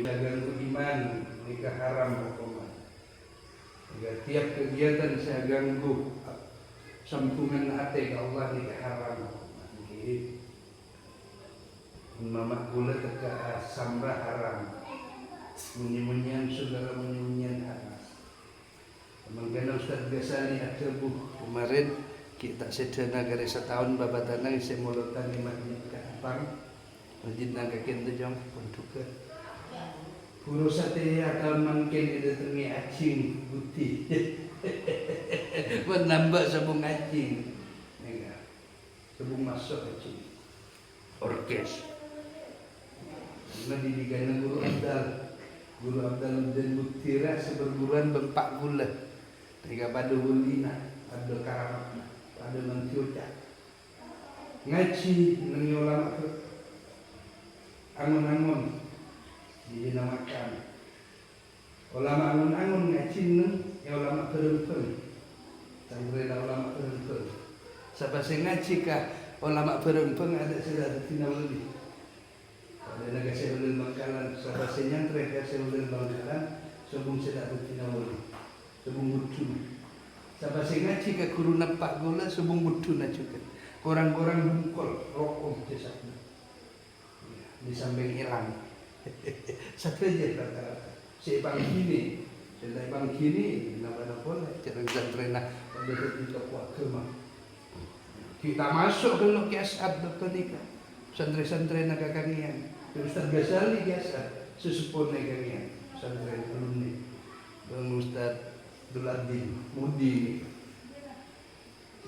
saya ganggu iman, nikah haram hukuman. Jika tiap kegiatan saya ganggu sampungan hati ke Allah, nikah haram hukuman. Mamak gula teka sambah haram, munyi-munyian saudara munyi-munyian haram. Mengkena Ustaz Ghazali Akhirbuh kemarin kita sedana gara setahun babatana saya mulutan 5 menit ke apang masjid naga kita jom untuk ke Puro Satya tahun mungkin itu tengi acing putih menambah sabung acing sabung masuk acing orkes nanti digana Guru Abdal dan Butira seberguruan bempak gula tiga pada ulina ada karamatna ada mentiuca ngaji nang ulama angun-angun dinamakan ulama angun-angun ngaji nang ulama perempuan tanggurena ulama perempuan siapa sing ngaji ka ulama perempuan ada sudah tinawali ada naga seulil Bangkalan siapa sing nyantre ka seulil Bangkalan sebelum sudah tinawali sebung budu. Siapa sing ngaji ke guru napak gula sebung budu na juga. Orang-orang bungkol rokok jasadnya. Di samping hilang. Satu aja rata-rata. Si bang kini, sedai bang kini, nama-nama boleh. Jangan zantrena pada ketika kuat kemah. Kita masuk ke lokasi dokter nikah. Santri-santri nak kakangian. Ustaz Ghazali biasa sesepuh kakangian. Santri alumni. Bang Ustaz Abdul Mudi,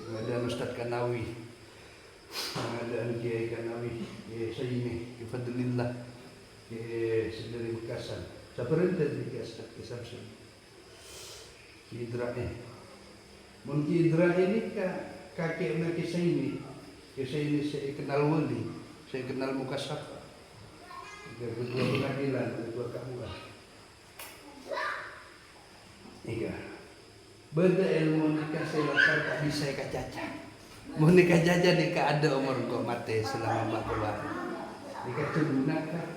ada Ustaz Kanawi, ada Kiai Kanawi, Sayyidi Fadlillah, Saudari Bekasan. Saperintah di Ustaz Kesamsun. Idra mungkin Idra ini kakek nak Sayyidi. Sayyidi saya kenal wali, saya kenal muka syafa. Kedua pengadilan, kedua kabulan. Iya. Beda ilmu nikah selakar tak bisa kacaca. Mau nikah jajan nikah ada umur kok mati selama 4 bulan. Nikah tergunakan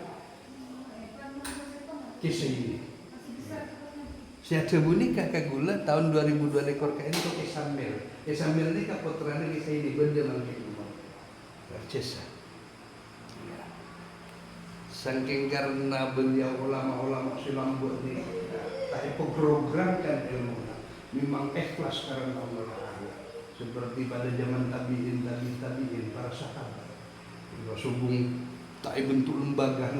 kisah ini. Saya nikah ke gula tahun 2002 ekor kain itu Isamil. Isamil nikah putranya kisah ini benda mangkin umur. Berjasa. Saking karena beliau ulama-ulama silam buat ni tak programkan ilmu. Memang ikhlas karena Allah Ta'ala seperti pada zaman tabi'in para sahabat subung tak bentuk lembaga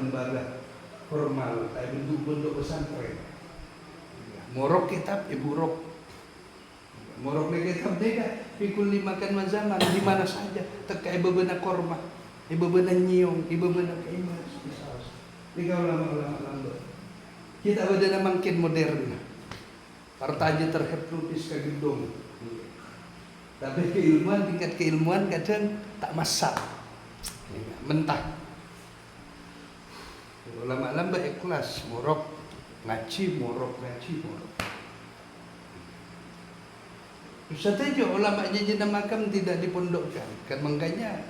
formal tak bentuk pesantren morok kitab ibu rok morok kitab deka pikul dimakan zaman di mana saja teka ibu benak korma ibu benak nyiong ibu benak keimas tiga ulama-ulama lambat kita ada makin modern Partaja terhipnotis ke gedung. Tapi keilmuan, tingkat keilmuan kadang tak masak. Mentah. Lama-lama ikhlas, morok ngaji. Bisa saja ulama jenjana makam tidak dipondokkan. Kan makanya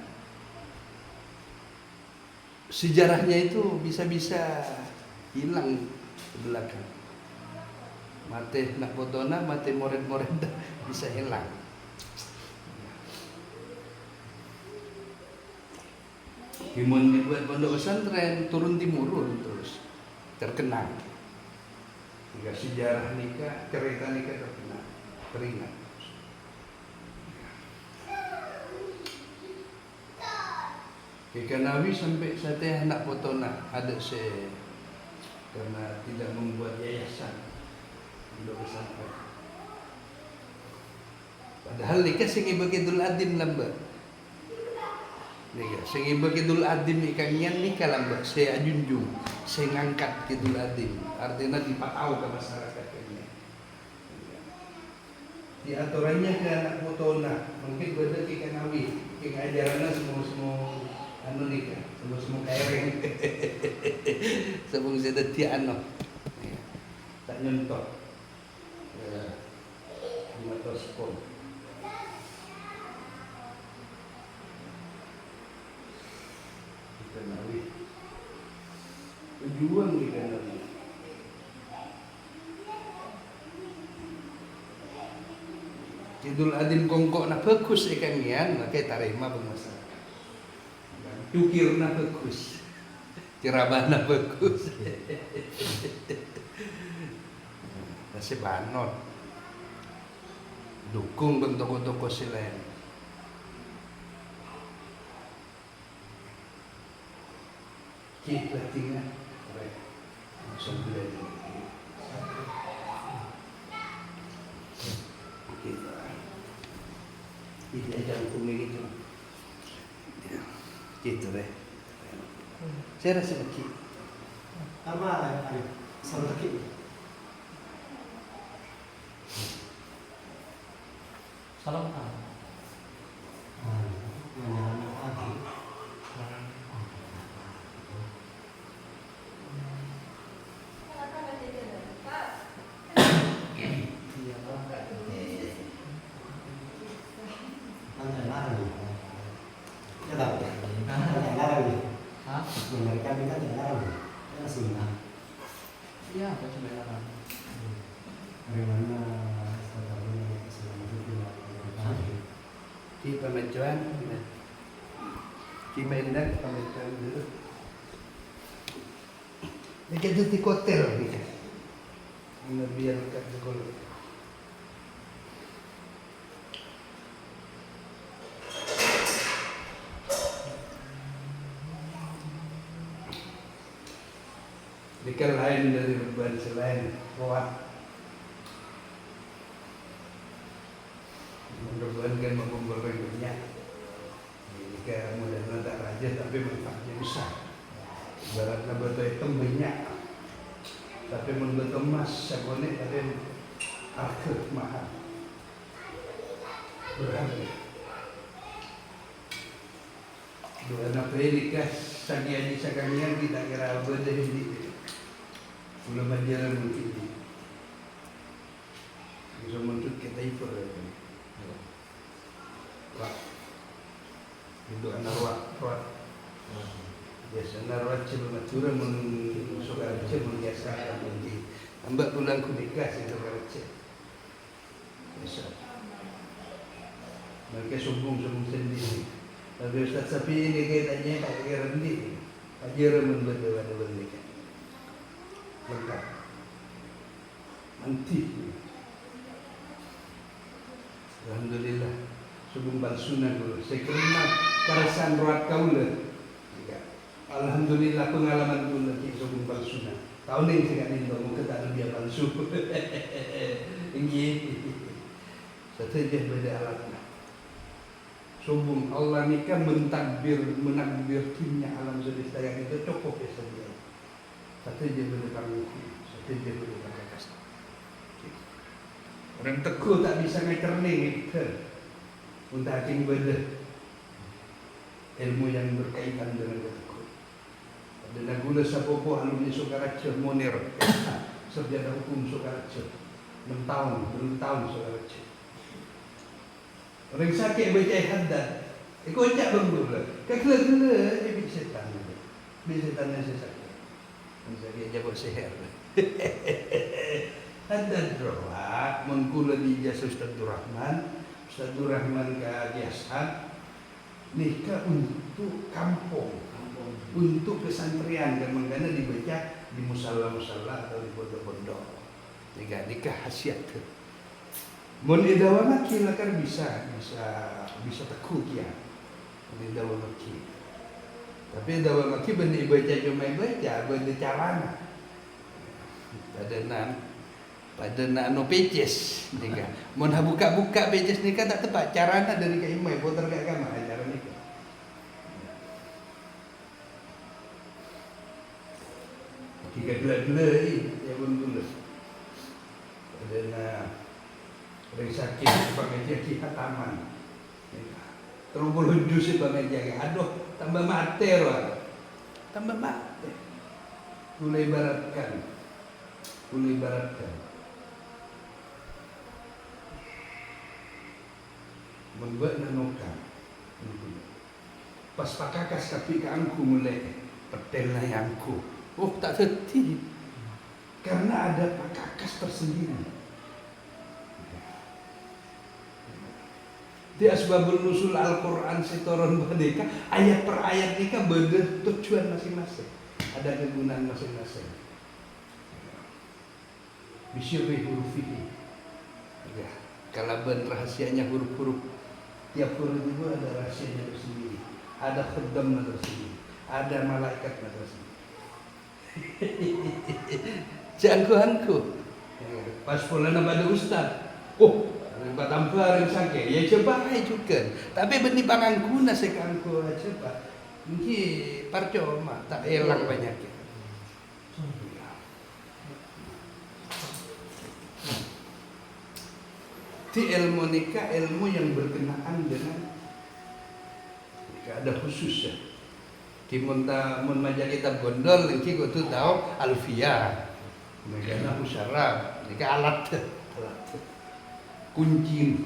sejarahnya itu bisa-bisa hilang ke belakang. Mati nak potona, mati mored-mored bisa hilang. Himun dibuat pondok pesantren turun timurun terus terkenang. Hingga sejarah nikah, cerita nikah terkenang, teringat. Kekanawi sampai saya anak potona ada saya karena tidak membuat yayasan. Padahal nikah sing ibu Kidul Adim lambat. Nikah sing ibu Kidul Adim ikannya nikah lambat. Saya junjung, saya ngangkat Kidul Adim. Artinya dipatau ke masyarakat ini. Di aturannya ke anak potona, mungkin beda ke Kanawi, ke ajarannya semua anu nikah, semua kaireng. Sebelum saya detik anu, tak nyontok. Matospon. Berjuang di kanan. Idul adin kongkok na bagus ikan yan, makanya tarima pemasaran. Cukir na bagus, ceramah na bagus. Masih banon, dukung bentuk-bentuk silain. Kita tinggal, langsung belajar. Kita jangan kuning itu, gitu deh. Saya rasa kecil. Apa sama kaki? Salam apa? Iya, apa sebenarnya? Bagaimana Di pemajuan, di Medan pemajuan dulu. Ini kita di hotel ni kan, biar kat sekolah. Dikan lain dari beban selain kuat. Beban kan mengumpulkan banyak. Jika mudah tak raja tapi manfaatnya besar. Ibaratnya betul hitam banyak, tapi betul emas sekonek tapi harga mahal. Berharga. Dua anak nikah sagian saganian kita kira benda ini. Belum ajaran mungkin ini. Bisa menuntut kita itu. Wah, itu anak wak. Biasanya rawat cuma turun masuk kerja biasa nanti. Ambak pulang kunikah itu kerja. Biasa. Mereka sombong sendiri. Tapi Ustaz Sapi ini kaitannya tak kira rendi. Ajaran membuat nikah. Lengkap. Nanti. Alhamdulillah. Subumbal sunnah dulu. Saya kerana karasan rawat kaula. Alhamdulillah pengalaman dulu lagi subumbal sunnah. Tahun ini saya kata ini muka tak lebih palsu. Ini. Setuju beda alatnya. Subuh Allah ni kan menakbir timnya alam semesta yang itu cukup ya saja. Setuju beda kami. Setuju beda kakas. Orang teguh tak bisa ngecerning itu. Untuk hakim beda ilmu yang berkaitan dengan teguh. Dan gula sapopo alumni Sukaraja Monir. Sarjana hukum Sukaraja. 6 tahun Sukaraja. Orang sakit baca haddad. Kocak banggur lah. Kekela-kela dia bisa setan. Bisa setan yang sakit. Yang sakit jabut seher. Haddad rawat mengkula di jasa Ustaz Rahman. Ustaz Rahman ke biasa nikah untuk kampung, untuk pesantren dan mengana dibaca di musalla-musalla atau di pondok-pondok. Nikah khasiat tu. Mun idawa maki kan bisa teku kia. Mun idawa maki. Tapi idawa maki benda baca cuma baca, benda carana. Pada nak peces nikah. Mun buka peces nikah tak tepat carana dari ke imai putar ke agama cara nikah. Tiga gila ini ya pun dulu. Pada nak orang sakit sebagai jadi hataman. Terumbul hujus sebagai jaga. Aduh tambah mati lah. Tambah mati. Mulai ibaratkan. Membuat nanokan. Pas pakakas tapi ke angku mulai petel lah yangku. Oh tak tertib. Karena ada pakakas tersendiri. Di asbabul nusul Al-Quran setoron merdeka, ayat per ayat ini kan tujuan masing-masing, ada kegunaan masing-masing. Bisyirri hurufihi. Ya, kalau ben rahasianya huruf-huruf, tiap huruf itu ada rahasianya tersendiri, ada khuddam tersendiri, ada malaikat tersendiri. Jangkuanku, pas pula nama ada ustaz, oh. Tempat tampar yang sangke, ya coba juga. Tapi benih pangan guna sekangku coba. Ini percuma, tak elang banyaknya. Di ilmu nikah, ilmu yang berkenaan dengan ada khusus ya. Di mun maja kitab gondol, ini kau tu tahu alfiyah, megana musyarab, nikah alat. Kunci.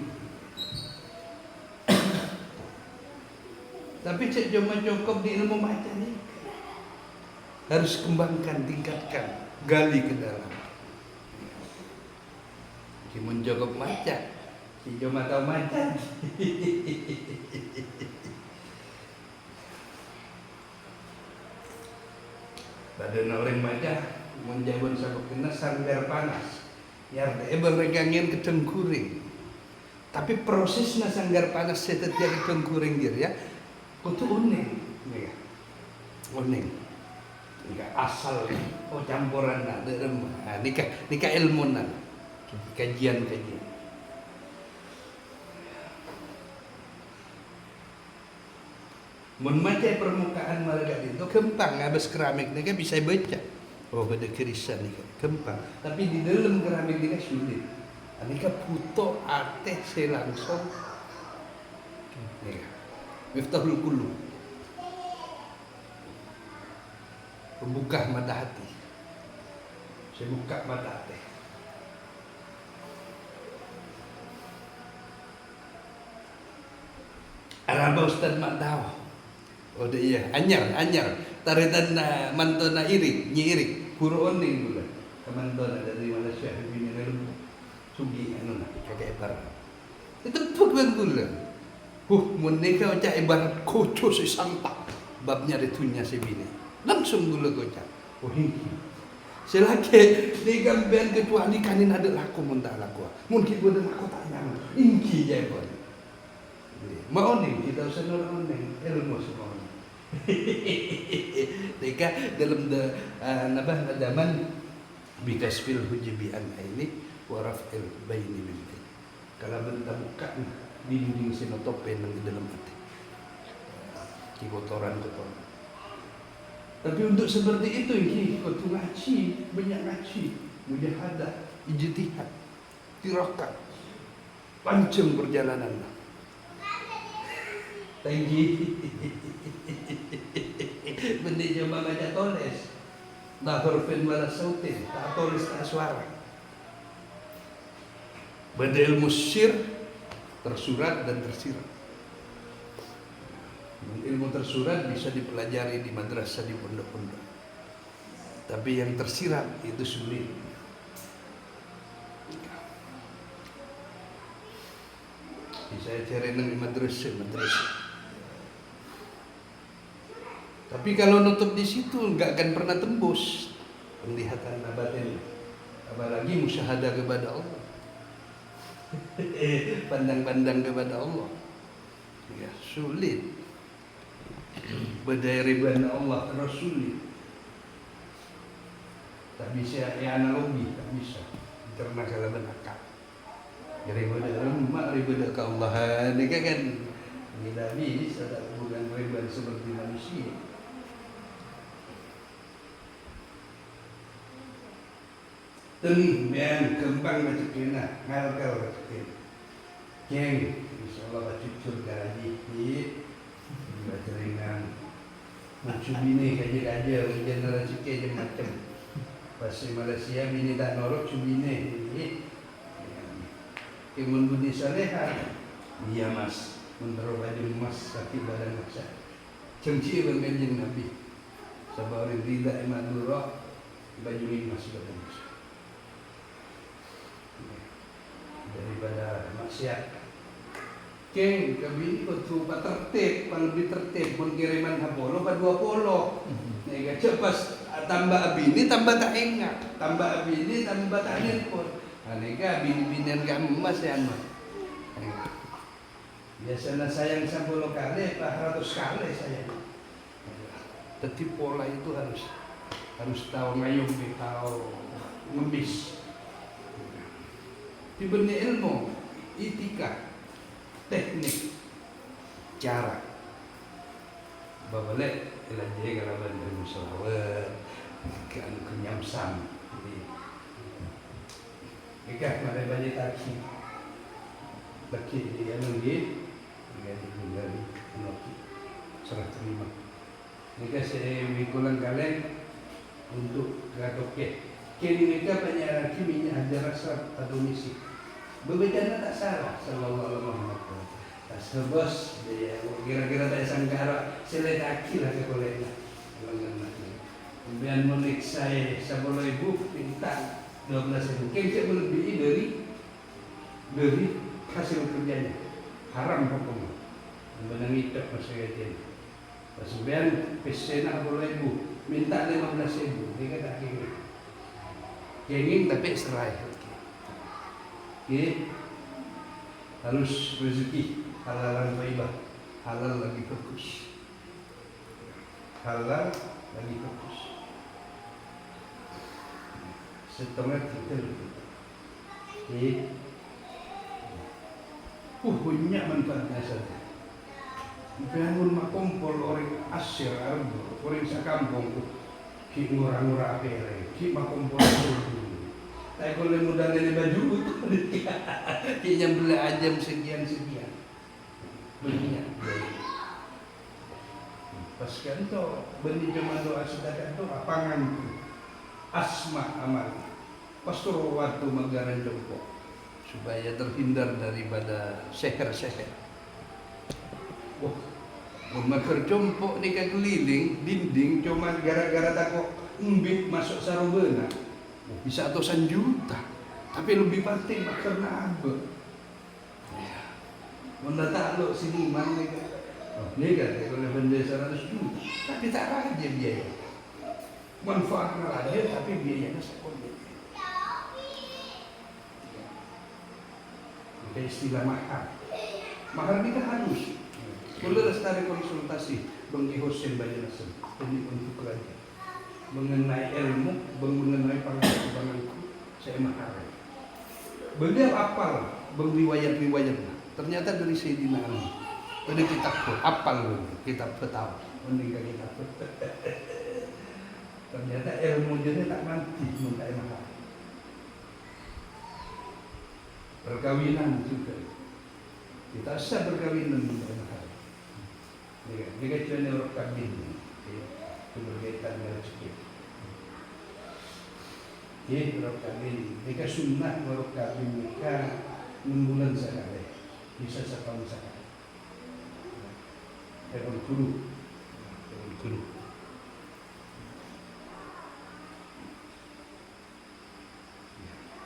Tapi cek cuma cukup di ilmu macam ni. Harus kembangkan, tingkatkan, gali ke dalam. Cuma cukup macam, si cuma tahu macam. Badan orang macam menjawab sabuk kena sanggar panas. Ya, berregangin ketengkuring. Tapi prosesnya sanggar panas setiap ketengkuring dia ya, itu unik, ya, unik. Nikah asal, oh campuran nak derem. Nikah ilmu nak, kajian. Membaca permukaan mereka itu kempang habis keramik ni kan bisa baca. Oh ada kerisan ni kan kempang. Tapi di dalam keramik ni kan sulit. Ini kan puto ate selangsung. Ni kan. Miftahul Qulub. Pembuka mata hati. Saya buka mata hati. Araba Ustaz mak tahu. Oh iya, anyar. Taritan mantona irik, puro oning pula. Kamantona dari Malaysia ini lalu sugi anu nak pakai ibarat. Itu bukan pula. Menikah macam ibarat kocok si santak. Babnya ditunya si bini. Langsung gula kocak. Oh ini. Selagi di gambar ketua ni kanin ada laku muntah laku. Mungkin boleh laku tak nyam. Ingki je pun. Mau ni kita usah orang ni ilmu semua. Jika dalam zaman bikasfil hujibi an ini warafil baini bil. Kalau benda buka dinding sinotopen di dalam hati. Kotoran. Tapi untuk seperti itu ini kau tu ngaji, banyak ngaji, mujahadah, ijtihad, tirakat, panjang perjalanan. Tinggi. Benda cuma baca tulis. Tak hurufin wala sautin, tak tulis tak suara. Benda ilmu syir tersurat dan tersirat. Ilmu tersurat bisa dipelajari di madrasah, di pondok-pondok. Tapi yang tersirat itu sulit. Bisa cari di madrasah. Tapi kalau nutup di situ enggak akan pernah tembus penglihatan batin, apalagi musyahadah kepada Allah. Pandang-pandang kepada Allah. Ya, sulit. Berdaya ribuan Allah terus sulit. Tak bisa analogi, tak bisa. Karena kalau benakal. Daripada rumah, daripada ke Allah. Ini kan tidak bisa, tak bukan ribuan seperti manusia. Yang kembang macam kena, ngal-ngal macam kena. Yang insyaAllah bacujur gaji, baca ringan. Macam bini kaji-kaji, general cikir macam. Pasal Malaysia bini tak norok, cuma bini. Imun budi salehah, dia mas, menaruh baju emas kaki badan maksa. Cengci berganjing Nabi. Sabari rida madura baju emas bagus. Daripada maksiat. Keng kabini ko tupa tertib, kalau lebih tertib pun kiriman hapolo pa 20. Nega cepas tambah abini tambah tak ingat, tambah abini tambah tak nelpon. Nega bini-binian ka emas ya mah. Biasanya sayang 10 kali, 100 kali sayang. Tapi pola itu harus tahu ngayomi, tahu ngemis. Diberi ilmu, etika, teknik, cara. Babalik ilajai kalaban ilmu selawat, kan kenyamsam. Ikat mana banyak taksi, laki dia nunggu, dia ditinggali, nunggu serah terima. Jika saya mikulan kalian untuk gatoke, kini mereka banyak lagi minyak hajar rasa atau misi. Berbeda tak salah, sallallahu alaihi wasallam. Tak sebos dia kira-kira tak sangkara seledaki lah sekolahnya. Kemudian menik saya 10.000 minta 12.000. Kayaknya melebihi dari hasil kerjanya. Haram hukumnya. Menang itu maksudnya dia. Kemudian pesena 10.000 minta 15.000. Dia kata kenging. Kenging tapi serai. Okay. Harus rezeki halalan baibah, halal lagi fokus, halal lagi fokus. Setengah kita lebih. Banyak manfaatnya saja. Bangun mak kompol orang asyir arbo, orang sakampung ki ngurang-ngurang apere, ki mak kompol dulu. Tapi kalau mudah dari baju itu, ki nyambel ajam sekian. Banyak. Pas kan tu benih zaman doa sedekah tu apangan asma amal. Pastor waktu magaran jongkok supaya terhindar daripada seher-seher. Wah, makar jongkok ni keliling dinding cuma gara-gara takut umbit masuk sarubena. Bisa ratusan juta. Tapi lebih penting makar apa? Mana tak lo sini mana ni? Ni kan kalau benda 100 juta, tapi tak raja biaya. Manfaatnya raja, tapi biayanya sekolah. Ada istilah mahar. Mahar ni kan harus. Kalau lestari konsultasi, Bang Hosen Banjarmasin, ini untuk kerajaan. Mengenai ilmu, mengenai pengalamanku, saya mahar. Beliau apal, riwayat-riwayatnya. Ternyata dari Sayyidina Ali. Dari kitab pun, apal kitab petau. Meninggal kitab. Ternyata ilmu dia tak mati, mengenai mahar. Perkawinan juga. Kita sah berkawinan mengenai mahar. Dia cuma orang kawin. Itu berkaitan dengan rezeki. Orang kawin. Mereka sunnah orang kawin mereka 6 bulan sekali. Bisa setahun sekali. Telepon guru.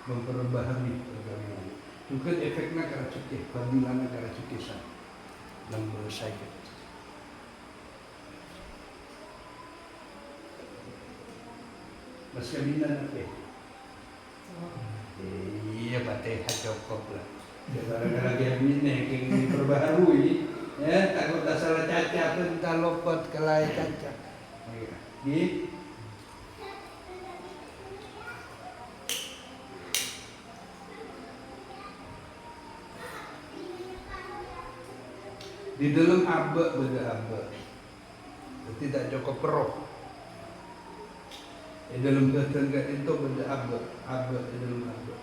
Memperbaharui perkawinan. Juga efeknya karena cukai, fadilahnya karena cukai sah. Dan bersaing. Mas kawinan apa? Iya, Fatihah cukup lah. Gara-gara kawin yang diperbaharui, ya takut tak salah cacat, tak lopot kelai cacat. Di dalam abad beda abad, tidak cukup peroh. Di dalam tetangga itu beda abad di dalam abad.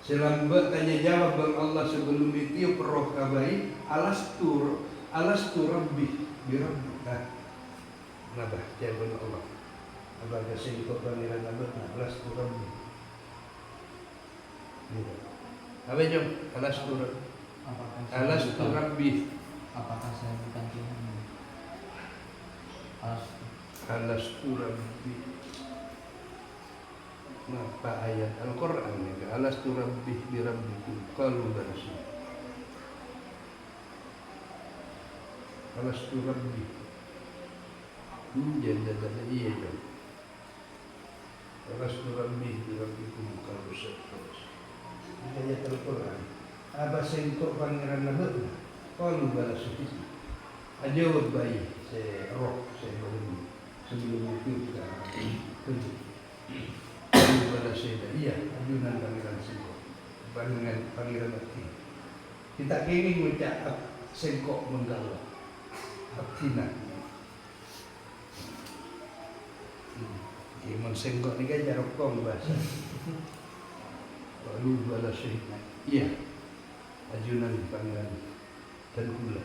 Selambat tanya jawab bang Allah sebelum itu peroh kabai alastur rabbi birabbika. Nabah jawaban Allah. Abah kasih kau pangeran abad alastur rabbi. Apa jom alastur rabbi. Apakah saya bukan Tuhan? Alastu rabbi. Apa ayat Al-Quran ni? Alastu rabbi bi rabbikum qalu bala. Alastu rabbi. Jadi iya kan. Alastu rabbi bi rabbikum qalu bala. Ayat Al-Quran. Aba sengkok pangeran labet. Qalu bala suci. Ajawab bayi saya roh saya baru sebelum itu kita kerja. Pada saya iya ajunan pangeran sengkok pangeran abdi kita ingin mengucap sengkok menggalau abdina iman sengkok ni kan jarok kong bahasa lalu bala syahidna iya ajunan pangeran dan gula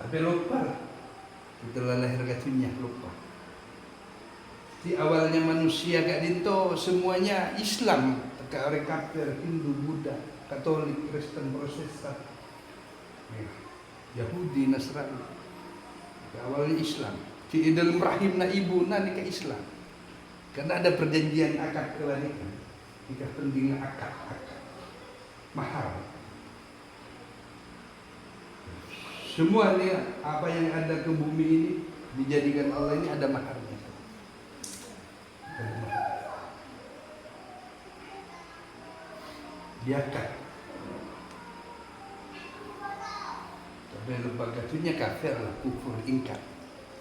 tapi lupa setelah lahir katunya lupa. Di awalnya manusia gak dinto semuanya Islam, tak orang kafir, Hindu, Buddha, Katolik, Kristen, Protestan, Yahudi, Nasrani. Di awalnya Islam. Di dalam rahimna ibu nikah Islam. Karena ada perjanjian akad kelanikan. Nikah penting akad. Mahal. Semuanya apa yang ada ke bumi ini dijadikan Allah ini ada maharnya. Diakat. Tapi lupa katunya kafir lah, kufur ingkar.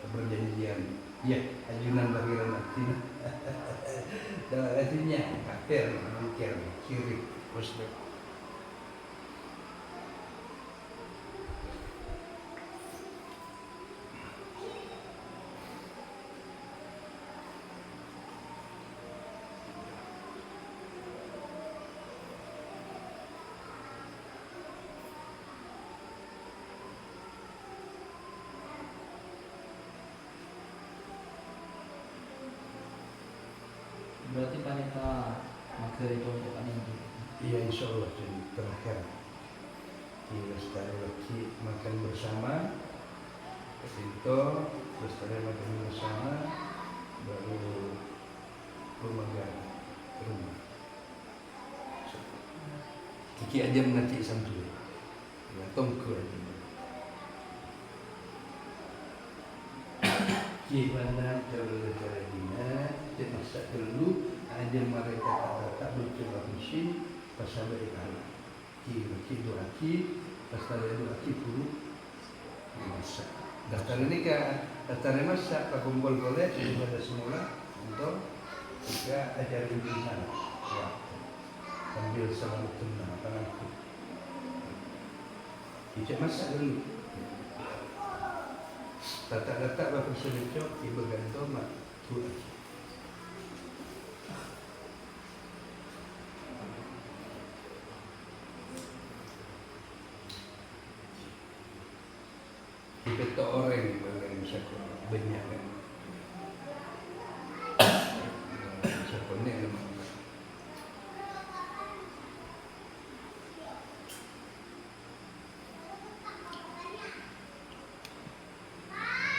Perjanjian, ya ajunan bagian artinya. Dalam artinya kafir, mungkir, syirik, musyrik. Berarti panita materi untuk ini. Iya insya Allah terakhir di Lestari lagi makan bersama itu Lestari makan bersama baru rumah Kiki aja nanti sampai ya tongku aja gimana cara dina masa dulu aja mereka kata bercoba mesin pasal berikala ki dua ki pasal dua ki puluh masa daftar ini kan daftar masa pak kumpul boleh pada semula untuk kita ajarin di sana sambil selalu tenang aku kita masa dulu letak bapak selecok ibu gantung mak tuh kita orang yang bisa banyak kan bisa konek lemah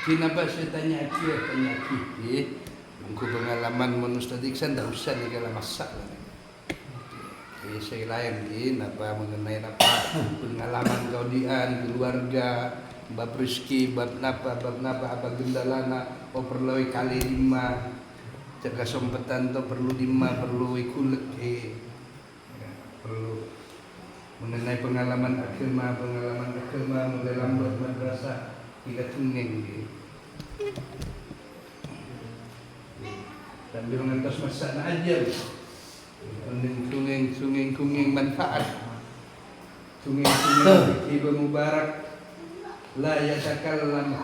kenapa saya tanya Aki untuk pengalaman Ustaz Iksan tak usah ni kalau masak lah. Saya lain apa mengenai apa pengalaman kau dian keluarga bab rezeki bab napa apa gendalana perlu kali 5 jaga sompetan tu perlu 5 perlu ikulet perlu mengenai pengalaman agama mulai lambat madrasah tiga tungeng sambil mengentos masa ajar tungeng manfaat tungeng ibu mubarak la yatakallamu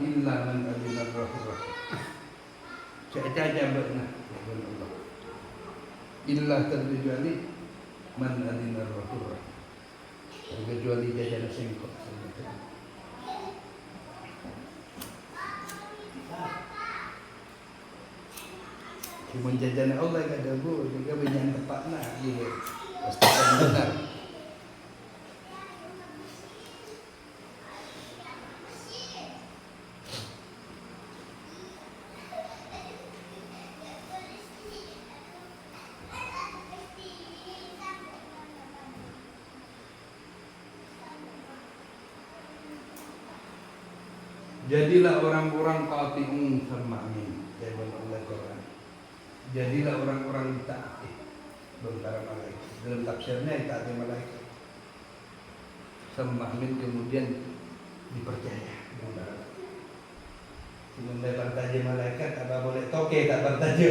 illa man adina rahmah saja benar Allah illa terkecuali man adina rahmah kecuali jajan sengkok cuma jajan Allah gak ada bu juga banyak tempat nak dia pastikan benar Jadilah orang-orang qati'un sama'in. Ya Allah Quran. Jadilah orang-orang ditaati para malaikat. Dalam tafsirnya ditaati malaikat. Sama'in kemudian dipercaya. Sebenarnya bertaja malaikat apa boleh toke tak bertaja.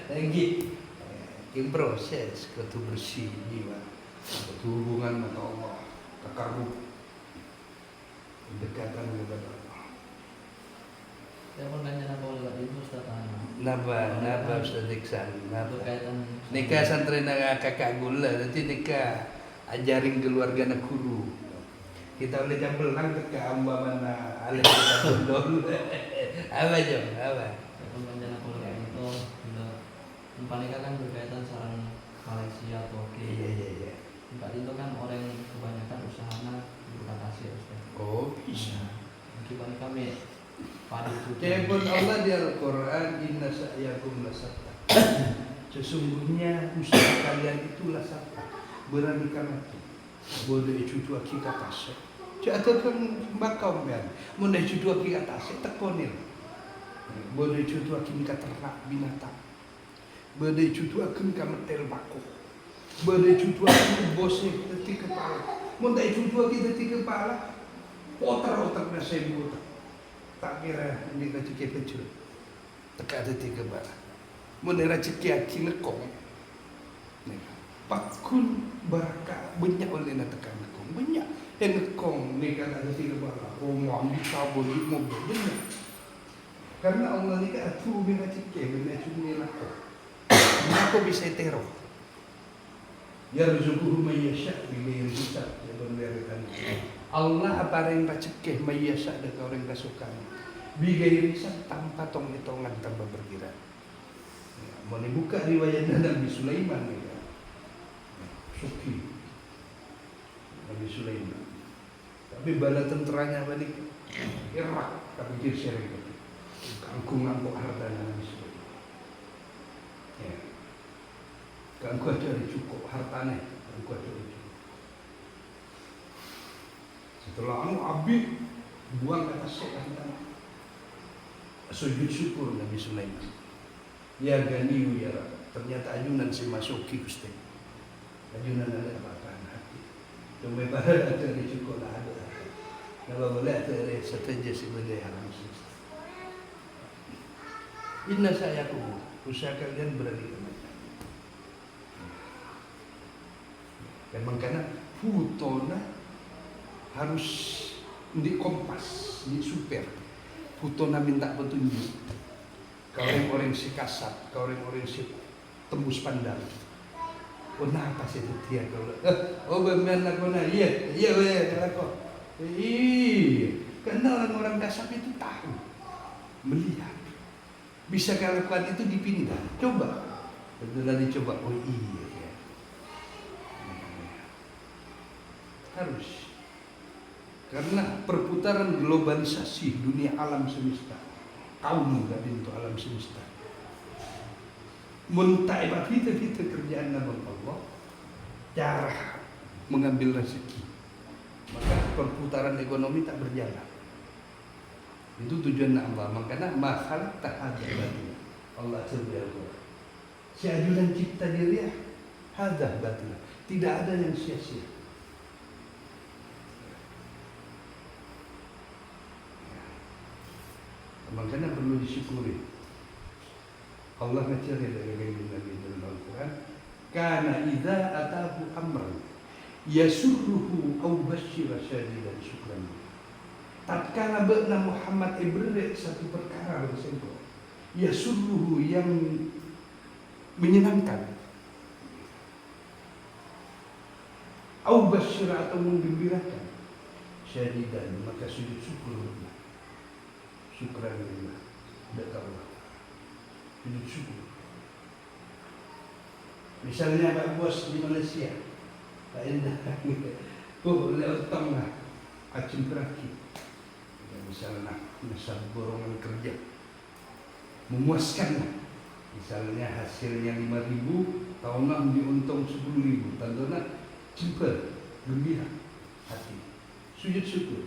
Lagi yang proses ketu bersih jiwa, ketu hubungan dengan Allah, takarrub, dekatan kepada Allah. Saya pun nanya apa lewat itu Ustaz. Naba Ustaz Iksan, naba. Berkaitan Nikah santri naga kakak gula, nanti nikah ajarin keluarga nak guru. Kita boleh cambelang ke amba mana alih kita bondol. Apa jom? Apa? saya pun nanya apa lewat itu sudah panika kan berkaitan saran Malaysia atau Iya. Tempat itu kan orang kebanyakan usahanya bukan hasil Ustaz. Oh bisa. Mungkin kami pada itu. Kebun Allah di Al-Quran, inna sa'yakum lasatta. Sesungguhnya usaha kalian itu lasatta. Berani mati. Boleh cucu aki katase. Jatuh kan bakau kan. Boleh cucu aki katase tekonil. Boleh cucu aki katernak binatang. Boleh cucu aki kametel bako. Boleh cucu aki bose detik kepala. Boleh cucu aki detik kepala. Otak-otak nasi buta. Tak kira ini kecil kecil. Tak ada tiga bala. Menera cekik aki lekong. Pakun baraka banyak oleh nak tekan lekong banyak. Yang lekong ni kan ada tiga bala. Rumah bisa boleh mobil banyak. Karena Allah ni kan atu bina cekik bina cumi lekong. Aku bisa teror. Yarzuquhu man yasha' bighairi hisab. Allah apa yang cekeh mayasa dengan orang kasukan bighairi hisab tanpa tong-hitungan tanpa berkira. Ya, mau dibuka riwayat Nabi Sulaiman ya. Suki Nabi Sulaiman. Tapi bala tenteranya balik Irak tapi kisir itu. Kangkung-kangkung harta Nabi Sulaiman. Ya. Kangkung cari cukup hartanya, kangkung cari cukup. Setelah Abi buang ke atas sujud syukur Nabi Sulaiman. Ya ganiyu ya Rab. Ternyata ajunan si masuki Gusti. Ajunan ada apa-apaan hati. Cuma pada ada di syukur lah ada. Kalau boleh ada seteja si benda haram semesta. Inna sa'yakum. Usaha kalian berani kemana. Memang karena futona harus di kompas, di super. Futona minta petunjuk. Ke orang-orang si kasat, ke orang-orang si tembus pandang. Oh apa sih itu dia kalau? Oh benar nak mana? Iya, aku. Karena orang kasat itu tahu, melihat. Bisa lakukan itu dipindah. Coba, betul dicoba. Oh iya. Harus. Karena perputaran globalisasi dunia alam semesta, kaum tadi untuk alam semesta. Muntaibat kita kerjaan nama Allah, cara mengambil rezeki. Maka perputaran ekonomi tak berjalan. Itu tujuan Allah. Makanya mahal tak ada batin. Allah sebut si ajudan cipta dia hadah batin. Tidak ada yang sia-sia. Makanya perlu disyukuri. Allah ngecari dari Nabi dalam Al-Quran. Karena idza atahu amran yasurruhu aw basyira syadidan syukran. Tatkala beuna Muhammad ibrek satu perkara bersengko. Yasurruhu yang menyenangkan. Aw basyira atau menggembirakan. Syadidan maka sujud syukur. Syukran lillah. Dekat Allah. Hidup syukur. Misalnya Pak Bos di Malaysia, Pak Endah, lewat tengah, acim terakhir. Misalnya misal borongan kerja, memuaskan. Misalnya hasilnya 5.000, tahun lalu diuntung 10.000, tentunya simpel, gembira hati, sujud syukur.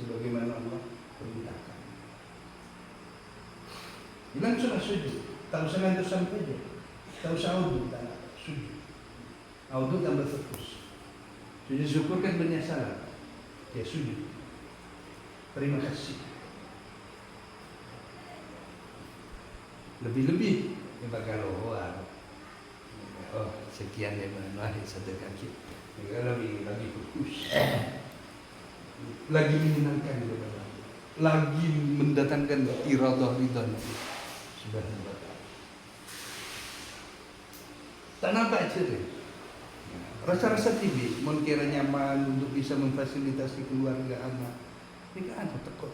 sebagaimana Allah perintahkan. Bilang sudah sujud, tak usah ngantuk sampai aja, tak usah audit, tak sujud. Audit tambah fokus. Sujud syukur kan banyak salah, ya sujud. Terima kasih. Lebih-lebih ya kalau sekian ya menarik satu kaki. Lagi fokus, lagi menyenangkan kepada Allah, lagi mendatangkan iradah ridha Subhanahu wa ta'ala. Tak nampak cerai. Rasa-rasa tibi, mun kira nyaman untuk bisa memfasilitasi keluarga anak. Ini kan tekon.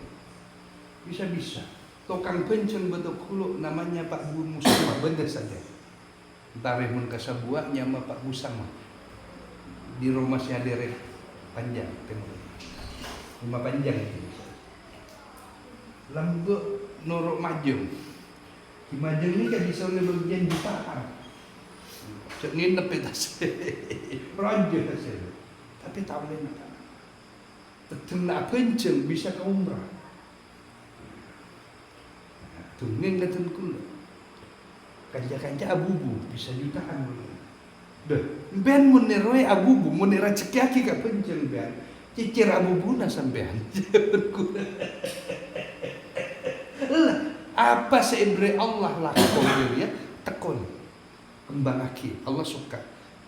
Bisa-bisa. Tukang pencen betul kuluk namanya Pak Bu Musama, bener saja. Tarikh mun kasabuak nyama Pak Musama. Di rumah si Adere panjang, tengok. Rumah panjang itu. Lambuk norok majeng. Di majeng ini kan bisa oleh bagian jutaan. Cek nginep itu sih, meronjol hasil. Tapi tak boleh nak. Terkena penceng bisa ke umrah. Tunggu datang kula. Kanja-kanja abubu bisa jutaan. Dah, ben meneroy abubu, menera cekiaki ka penceng ben. Cicir abubu na sampean. Apa sebre Allah lakukan dia tekun kembang aki. Allah suka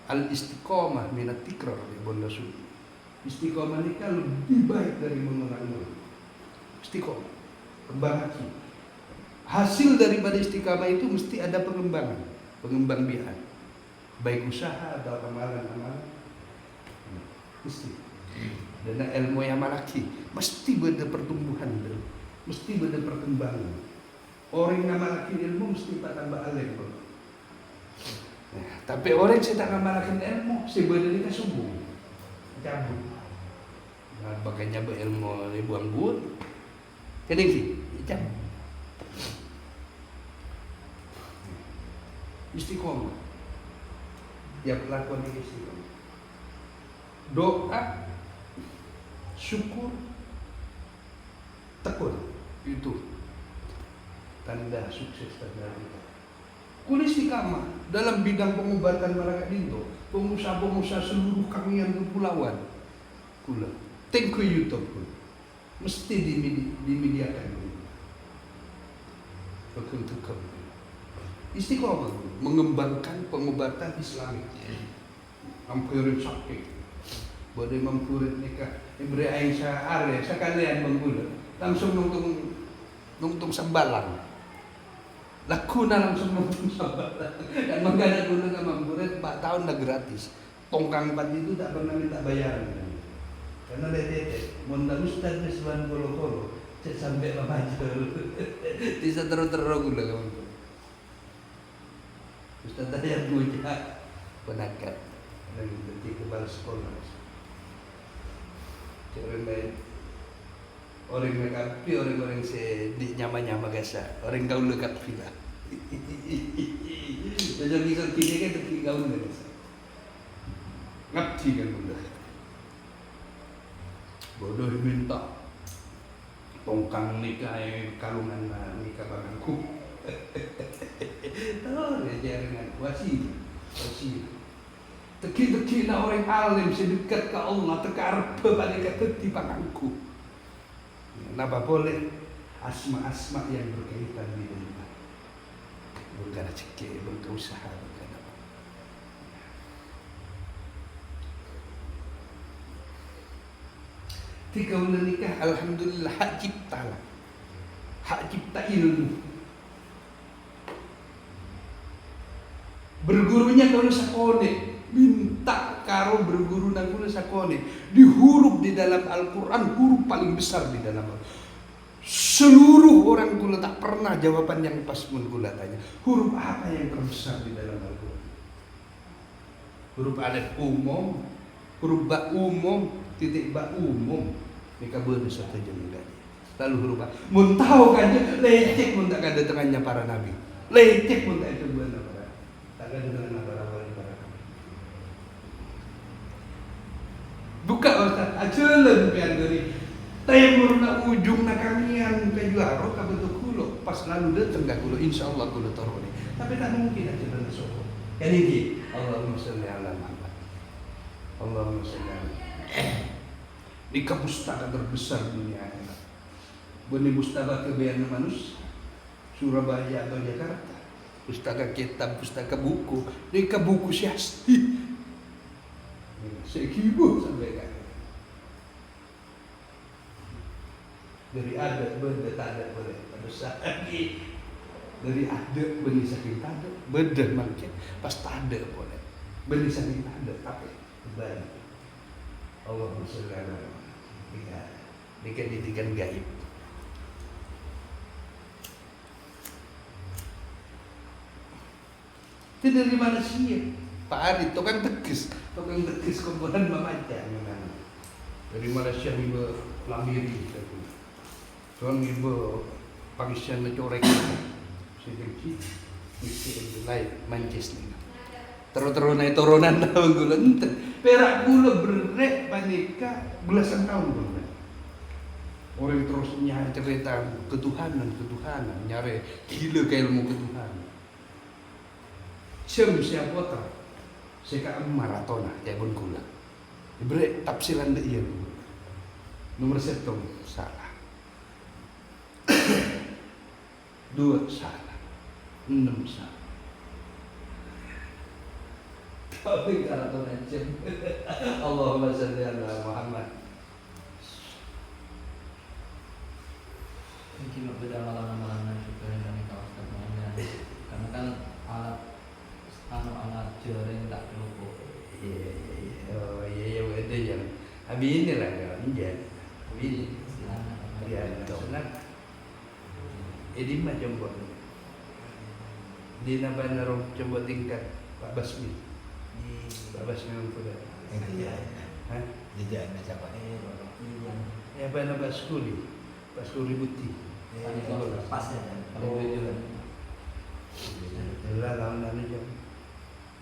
al istiqomah minat tikrar ya bonda suci. Istiqomah ini kan lebih baik dari mengulang-ulang. Istiqomah kembang aki. Hasil daripada istiqomah itu mesti ada pengembangan, pengembangan baik usaha atau amalan-amalan mesti. Dan ilmu yang malaki mesti ada pertumbuhan, mesti ada perkembangan. Orang yang malaki ilmu mesti tak tambah alim. Nah, tapi orang yang tak ngamalkan ilmu sebenarnya kan subuh cabut. Nah, makanya berilmu buang buat. Kan sih, cabut. Istiqomah. Ya pelakuan ini istiqomah. Doa, syukur, tekun itu tanda sukses tanda kita. Kuli istiqamah dalam bidang pengobatan masyarakat Indo, pengusaha-pengusaha seluruh kangian kepulauan. Kula, thank you YouTube kula. Mesti dimediakan kula. Betul-betul. Istiqomah mengembangkan pengobatan Islamik. Ampurit sakit, boleh mampurit nikah. Ibri Aisyah are sekalian menggula, langsung nungtung sembalang. Laku na langsung nungtung sembalang. Dan menggada gula ke mampurit 4 tahun dah gratis. Tongkang 4 itu tak pernah minta bayaran. Karena dia munda ustaz nisban kolo-kolo, cek sampai memajar. Bisa terus-terus gula ke mampurit. Ustaz tadi yang punya penakat dan berarti kepala sekolah. Orang mekapi, orang di nyama-nyama gasa, orang gaul lekapi lah. Jadi kini kan tapi gaul gasa. Ngapti kan bunda. Bodoh minta tongkang nikah kalungan nikah bangku. Tahu ya jaringan wasi. Teki-teki na orang alim sedekat ke Allah tekarep pada keteti pangangku. Napa boleh asma-asma yang berkaitan di dunia. Bukan cekik, bukan usaha, bukan apa. Tika ulah nikah, alhamdulillah hak cipta lah. Hak cipta ilmu. Bergurunya kalau sakone, minta karo berguru nang kula sakone. Di huruf di dalam Al-Quran, huruf paling besar di dalam Al-Quran. Seluruh orang kula tak pernah jawaban yang pas pun kula tanya. Huruf apa yang terbesar di dalam Al-Quran? Huruf alif umum, huruf ba umum, titik ba umum. Ini kabur satu jam enggak. Lalu huruf A. Mun tahu kan lecek mun tak ada tengahnya para nabi. Lecek mun tak itu buat apa? Tak ada dengan para wali para nabi. Buka Ustaz, ajalan pian dari Timur na ujung na kamian ke juaro ka betul kulo pas lalu datang ka kulo insyaallah kulo torone tapi tak mungkin aja dan soko kan ini Allahumma sholli ala Muhammad Allahumma sholli ala di pustaka terbesar dunia akhirat benih pustaka kebayan manusia Surabaya atau Jakarta pustaka kitab pustaka buku di buku syasti sekibu sampai kan dari ada benda tak ada boleh pada saat lagi dari ada benda saking tak ada benda makin pas tak ada boleh benda saking tak ada tapi balik Allah bersegarah dengan didikan gaib itu dari mana sih Pak Ari tukang tekis komponen mamaja memang dari Malaysia ibu lamiri tuan ibu Pakistan mencorek sedikit mesti lain mancis nih terus naik turunan tahun gula ente perak gula berrek panika belasan tahun gula orang terus nyari cerita ketuhanan nyari gila ke ilmu ketuhanan siapa otak saya maratona jabun gula berrek tafsiran deh iya nomor 1 salah 2 salah 6 salah tapi karena najem Allahumma sholli ala Muhammad mungkin beda amalan-amalan juga dari kawasan lainnya karena kan alat jaring tak lupa iya itu yang habis ini lah kalau injak habis ya senang ini macam buat di nama narong coba tingkat Pak Basmi Pak Basmi Mempura hah? Jejak siapa? Ya apa nama Baskuli Buti pasnya lah lawan jam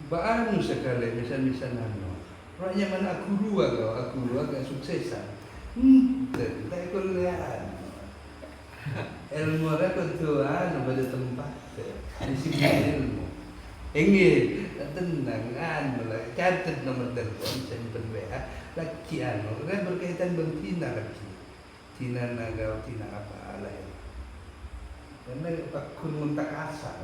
baanu sekali misal nano orangnya mana aku dua gak suksesan tak ikut lihat ilmu ada ketuaan pada tempat di sini ilmu ingin tenang mulai catat nomor telepon simpen WA laki kan berkaitan bentina lagi tina naga tina apa lah ya karena Pak Kun muntak asal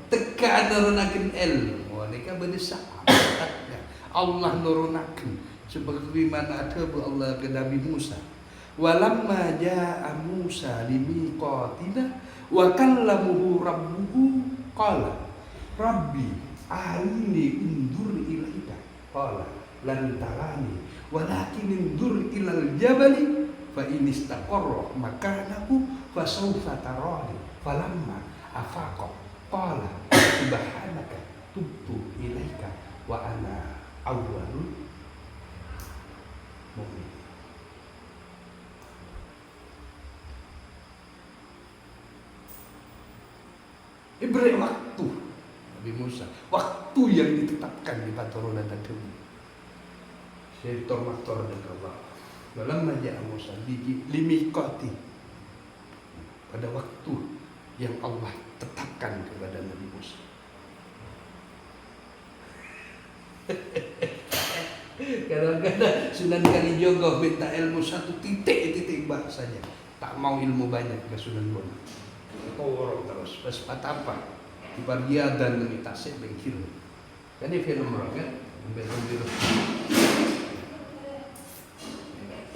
tekan nurunakin ilmu mereka berdesa Allah nurunakin seperti mana ada Allah ke Nabi Musa walamma ja'a Musa limiqatina wa kallamuhu rabbuhu qala rabbi arini undur ilaika qala lan tarani walakin undur ilal jabali fa in istaqarra makanahu fa sawfa tarani falamma afaqa qala subhanaka tubtu ilaika wa ana awwalul mu'min beri waktu Nabi Musa waktu yang ditetapkan di paturunan tadi syaitor maktor dan Allah dalam majah Musa limiqati pada waktu yang Allah tetapkan kepada Nabi Musa kadang-kadang Sunan Kalijogo minta ilmu satu titik bahasanya tak mau ilmu banyak ke Sunan Bonang orang terus pas apa di bagian dan limitasi bengkil kan ini film kan bengkil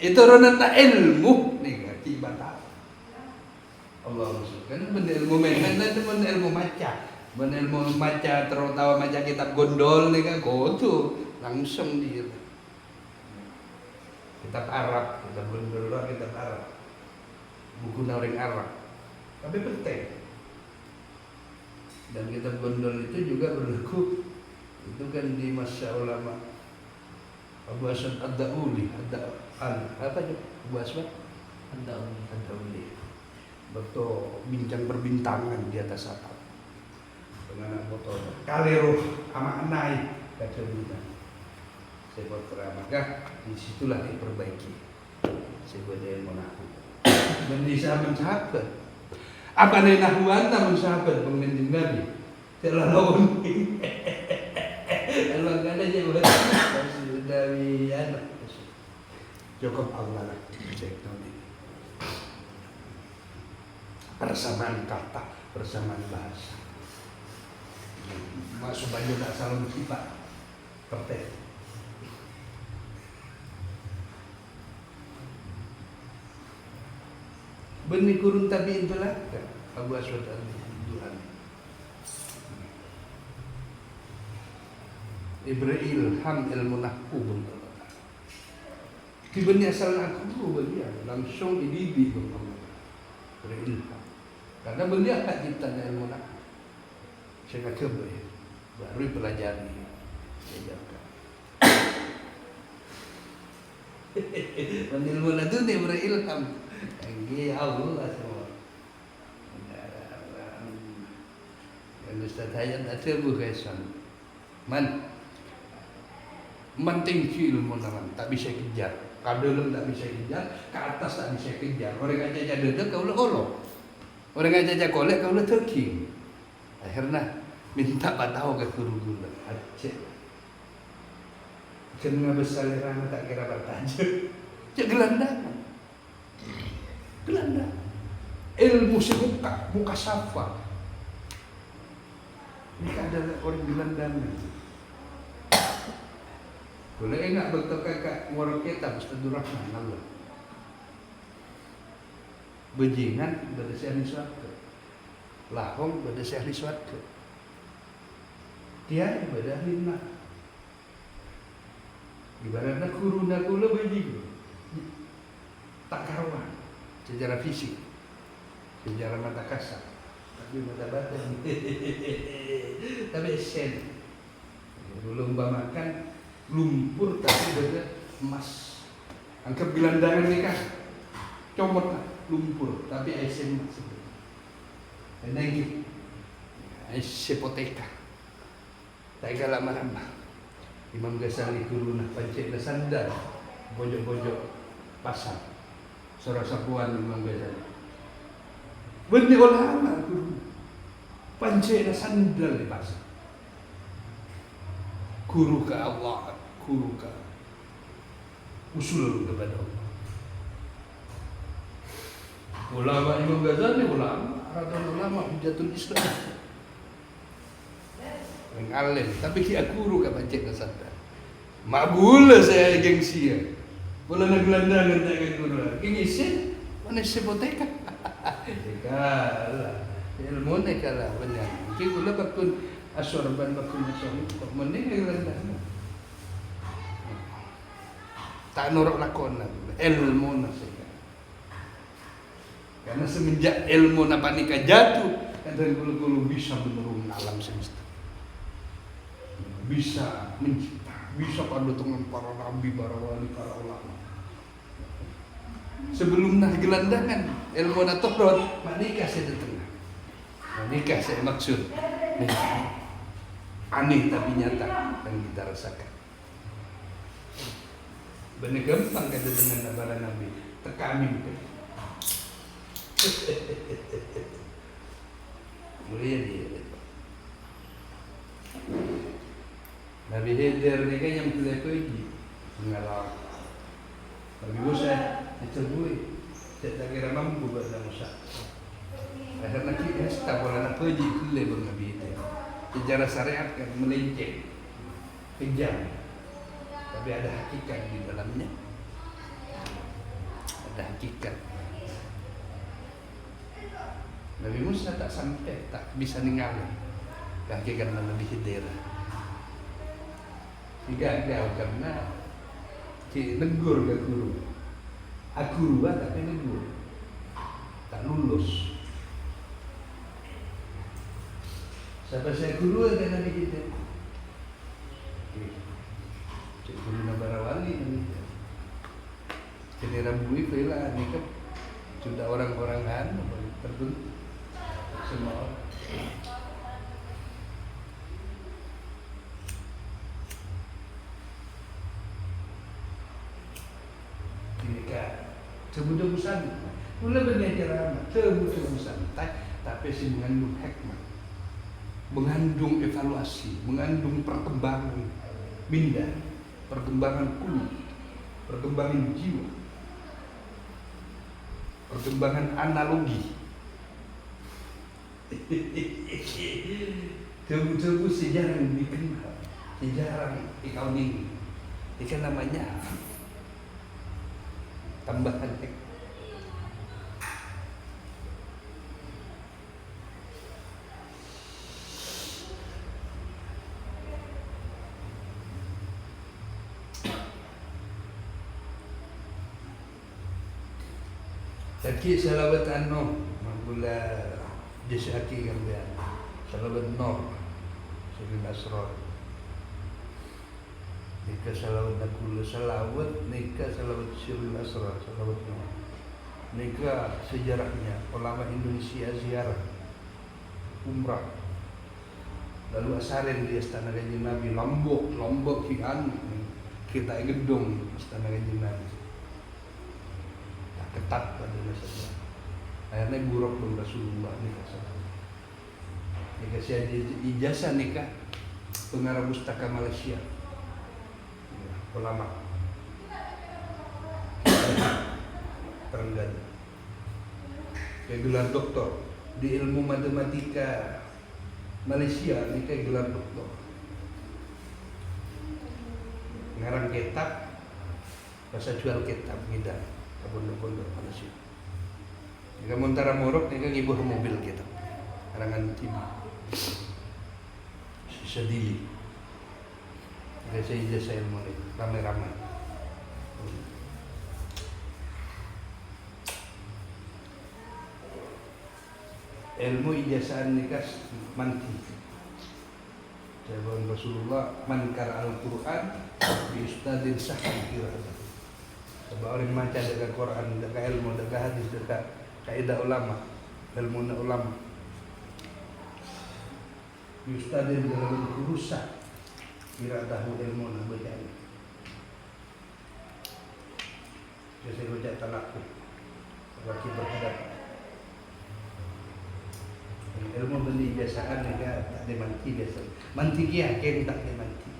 itu ronata ilmu nih akibat Allah kan benda ilmu memang dan benda ilmu maca terutama maca kitab gondol nih kan gotu langsung dia kitab Arab kitab gondol kitab Arab buku orang Arab tapi penting dan kitab gondol itu juga berlaku itu kan di masa ulama Abu Hasan Ad-Dauli apa itu Abu Hasan Ad-Dauli betul bincang perbintangan di atas atap dengan foto kalero ama naik kaca bintang sejahtera, maka disitulah diperbaiki sebagai mengaku. Dan di sahabat-sahabat, apa nih nahuan namun sahabat pengenjing Nabi, telah lawan. Kalau nggak ada je buat dari anak, cukup Allah lah cek Nabi. Persamaan kata, persamaan bahasa. Masuk banyak tak salah musibah, perteh. Benih kurun tabiin tu lah, Abu Aswad al-Duhan. Ibrahim ilmu nahku Kibani asal aku belia langsung dididik Allah. Berilham. Karena belia hak ciptanya ilmu nahku. Sehingga kebaya baru pelajari. Diajarkan. Ilmu nahku ni berilham. Yang Allah semua. Yang Ustaz Hayat ada bukan Man tinggi ilmu naman, tak bisa kejar. Kadang tak bisa kejar, ke atas tak bisa kejar. Orang aja duduk kau le olo. Orang aja kolek kau le terking. Akhirnya minta patau ke guru Aceh. Kena bersalirana tak kira bertajuk. Cek gelandangan. Gelandang. Ilmu sebuka, muka safa. Ini ada orang gelandangan. Boleh enggak betul kakak ngorok kita Ustadzul Rahman Allah. Bejingan pada si ahli swarga. Lahong pada si ahli swarga. Dia pada ahli neraka. Ibaratnya kuruna kula bejing. Tak karuan secara fisik, secara mata kasar, tapi mata batin. Tapi sen. Belum makan lumpur tapi beda emas. Anggap gelandangan ni kan comot lumpur tapi isen emas. Nengi sepoteka. Tak galak marah. Imam Ghazali turun pancet sandal pojok-pojok pasar. Surah sapuan Imam Ghazali. Benih ulama turun pancet sandal di pasar. Guru ke Allah, guru ke usul kepada Allah. Ulama Imam Ghazali ulama, ratusan ulama hujatul Islam. Mengalim, tapi dia guru ke bancik ke sadar. Makbul saya gengsi ya. Bola nak gelandangan tak ke guru. Kini sen mana sepoteka. Kalah. Ilmu ni kalah benar. Kini gula bakun asorban bakun asorban. Mending gelandangan. Tak norok lakon ilmu nasihat. Karena semenjak ilmu napanika jatuh, kan gulu-gulu bisa menurun alam semesta. Bisa mencipta, bisa padu dengan para nabi, para wali, para ulama. Sebelum nah gelandangan, ilmu na turun, manikah saya tengah. Manikah saya maksud. Aneh tapi nyata yang kita rasakan. Benar gampang kata dengan para nabi, terkami. Mulia dia. Nabi Khidir ni kan yang boleh pergi mengalah. Nabi Musa dicebui, tak kira mampu buat Musa. Akhirnya kita tak boleh nak pergi boleh bang Nabi Khidir. Sejarah syariat kan melenceng, kejam, tapi ada hakikat di dalamnya. Ada hakikat. Nabi Musa tak sampai, tak bisa ninggalin hakikat Nabi Khidir. Tidak karena negur ke guru. Aku buat tapi negur. Tak lulus. Sampai saya guru ada Nabi kita. Cik guru Nabarawali Nabi kita. Jadi rambui pula ni kan sudah orang-orang kan tertentu semua orang. Tebu-tebusan. Mula benih ceramah, tebu-tebusan. Tapi sih mengandung hikmah, mengandung evaluasi, mengandung perkembangan minda, perkembangan kulit, perkembangan jiwa, perkembangan analogi. Tebu-tebu sejarah dikenal, sejarah ikau ini. Itu namanya tambahan hikmah. Sakit salawat anu mula jasaki gambian salawat nur siril asrar nika salawat nakul salawat nika salawat siril asrar salawat nur nika sejarahnya ulama Indonesia ziarah umrah lalu asarin di Istana Kanjeng Nabi Lombok kian kita gedung Istana Kanjeng Nabi ketat pada masa akhirnya buruk dong Rasulullah nikah sama dikasih ijazah nikah pengarah pustaka Malaysia ya, ulama Terengganu kayak gelar doktor di ilmu matematika Malaysia nikah gelar doktor ngarang kitab bahasa jual kitab ngidam pondok-pondok Malaysia. Jika montara morok, jika ngibur mobil kita, karangan tim, sisa dili. Jika saya ijazah ilmu ini, ramai-ramai. Ilmu ijazah nikah manti. Jawaban Rasulullah, man qara al-Quran, bi ustadin sahih kira. Sebab orang baca dengan Quran, dengan ilmu, dengan hadis, dengan kaidah ulama, ilmu ulama. Yustadil dalam urusan kira tahu ilmu nak baca. Jadi baca talaqqu, bagi berhadap. Ilmu beli biasaan juga tak dimanti biasa. Manti kia ken tak dimanti.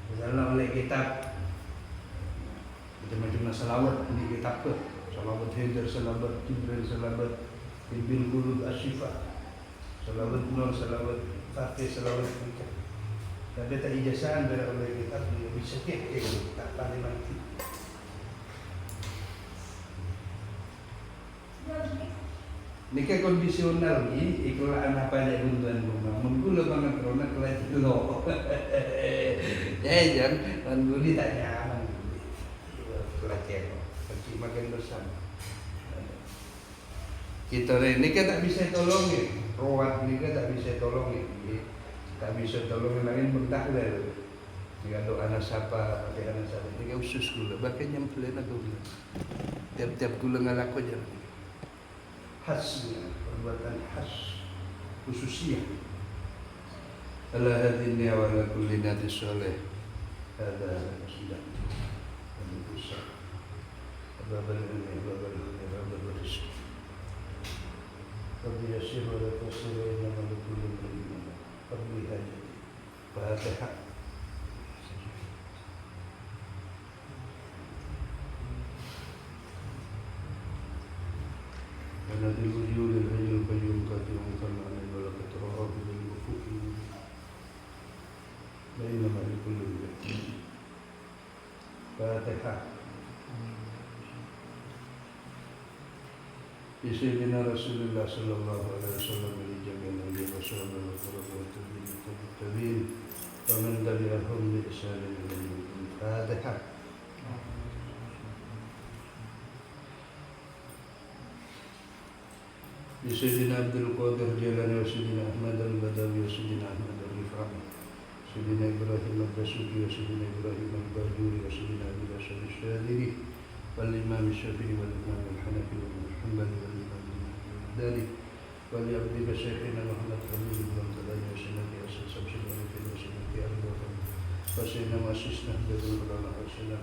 Misalnya oleh kitab macam-macam salawat di kitab ke salawat Haidar, salawat Jibril, salawat Ibil Qulub Asyifa, salawat Nur, salawat Fatih, salawat Fikir. Tapi tak ijazah dari oleh kitab dia bisa kek tak pandai mati. Nikah kondisional ni ikulah anak banyak buntuan rumah. Menggula banget kerana kelai lo. Jangan mengguli tak nyaman. Kelacak, kecil makan bersama. Kita ni kan tak bisa tolongin, rawat ni kan tak bisa tolongin, tak bisa tolongin lain bertaklil. Jika doa anak siapa, pakai anak siapa, ni kan usus gula, bahkan yang pelan aku gula. Tiap-tiap gula ngalak aja. Khasnya, perbuatan khas, khususnya. Ala hadini wa ala kulli nati soleh. Ada sudah. باب العلم باب الهدى باب الرزق رب يسر ولا تسر انما لكل امرئ رب هاجتي فاتحه ونادي الوجود الحي القيوم قاتل مطلع من ملكة رهاب بالوفوق وانما لكل امرئ فاتحه Sayyidina Rasulullah sallallahu alaihi wasallam li jami'il anbiya wa sallallahu alaihi wasallam wa man tabi'ahum bi ihsan ila yaumil Fatihah. Sayyidina Abdul Qadir Jailani wa Sayyidina Ahmad al-Badawi wa Sayyidina Ahmad al-Rifai Sayyidina Ibrahim al-Dasuki wa Sayyidina Ibrahim al-Bajuri wa Sayyidina Abu Hasan al-Shadiri والإمام الشافعي والإمام الحنفي والحنبلي والإمام ذلك ولعبدك شيخنا محمد خليل بن طلال وسنتي أسد سبسل ونفي وسنتي أربعة وسيدنا وأسسنا بدر الله عليه وسلم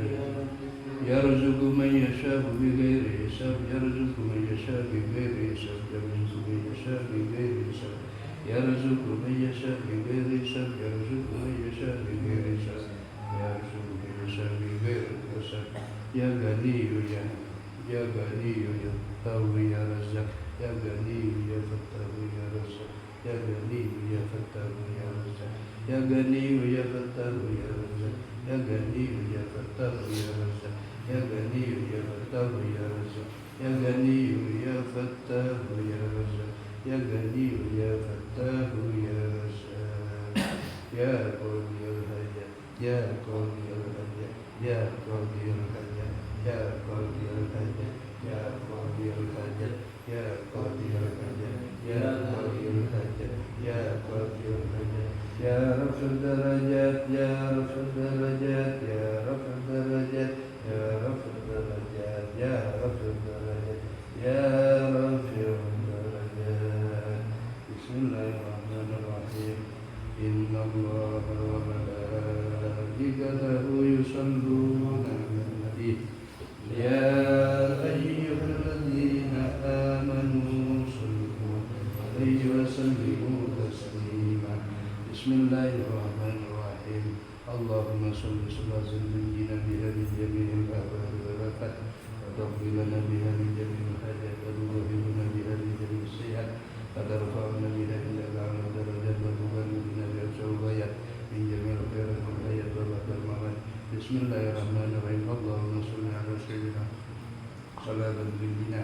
يرزق من يشاء بغير حساب يرزق من يشاء بغير حساب يرزق من يشاء بغير حساب يرزق من يشاء بغير حساب يرزق من يشاء بغير حساب يرزق من يشاء بغير حساب يا غني يا غني يا فتاح يا رزاق يا غني يا فتاح يا رزاق يا غني يا فتاح يا رزاق يا غني يا فتاح يا رزاق يا غني يا فتاح يا رزاق يا غني يا فتاح يا رزاق يا غني يا فتاح يا رزاق يا غني يا فتاح يا رزاق يا قوي الحاجات يا قوي الحاجات يا قوي الحاجات يا قوي الحاجات يا قوي الحاجات يا قوي الحاجات يا قوي الحاجات يا قوي الحاجات يا رفع الدرجات يا رفع الدرجات يا رفع الدرجات يا رفع الدرجات يا رفع الدرجات يا رفع الدرجات بسم الله الرحمن الرحيم إن الله وملائكته يصلون على النبي يا أيها الذين آمنوا صلوا عليه وسلموا تسليما بسم الله الرحمن الرحيم اللهم صل صلاة تنجينا بها من جميع الآفات والآفات وتقضي لنا بها من جميع الحاجات وتطهرنا بها من جميع السيئات وترفعنا بها إلى أعلى الدرجات وتبلغنا بها الغايات من جميع الخيرات والآيات وبعد الممات بسم الله الرحمن الرحيم اللهم صل على سيدنا صلاة تنجينا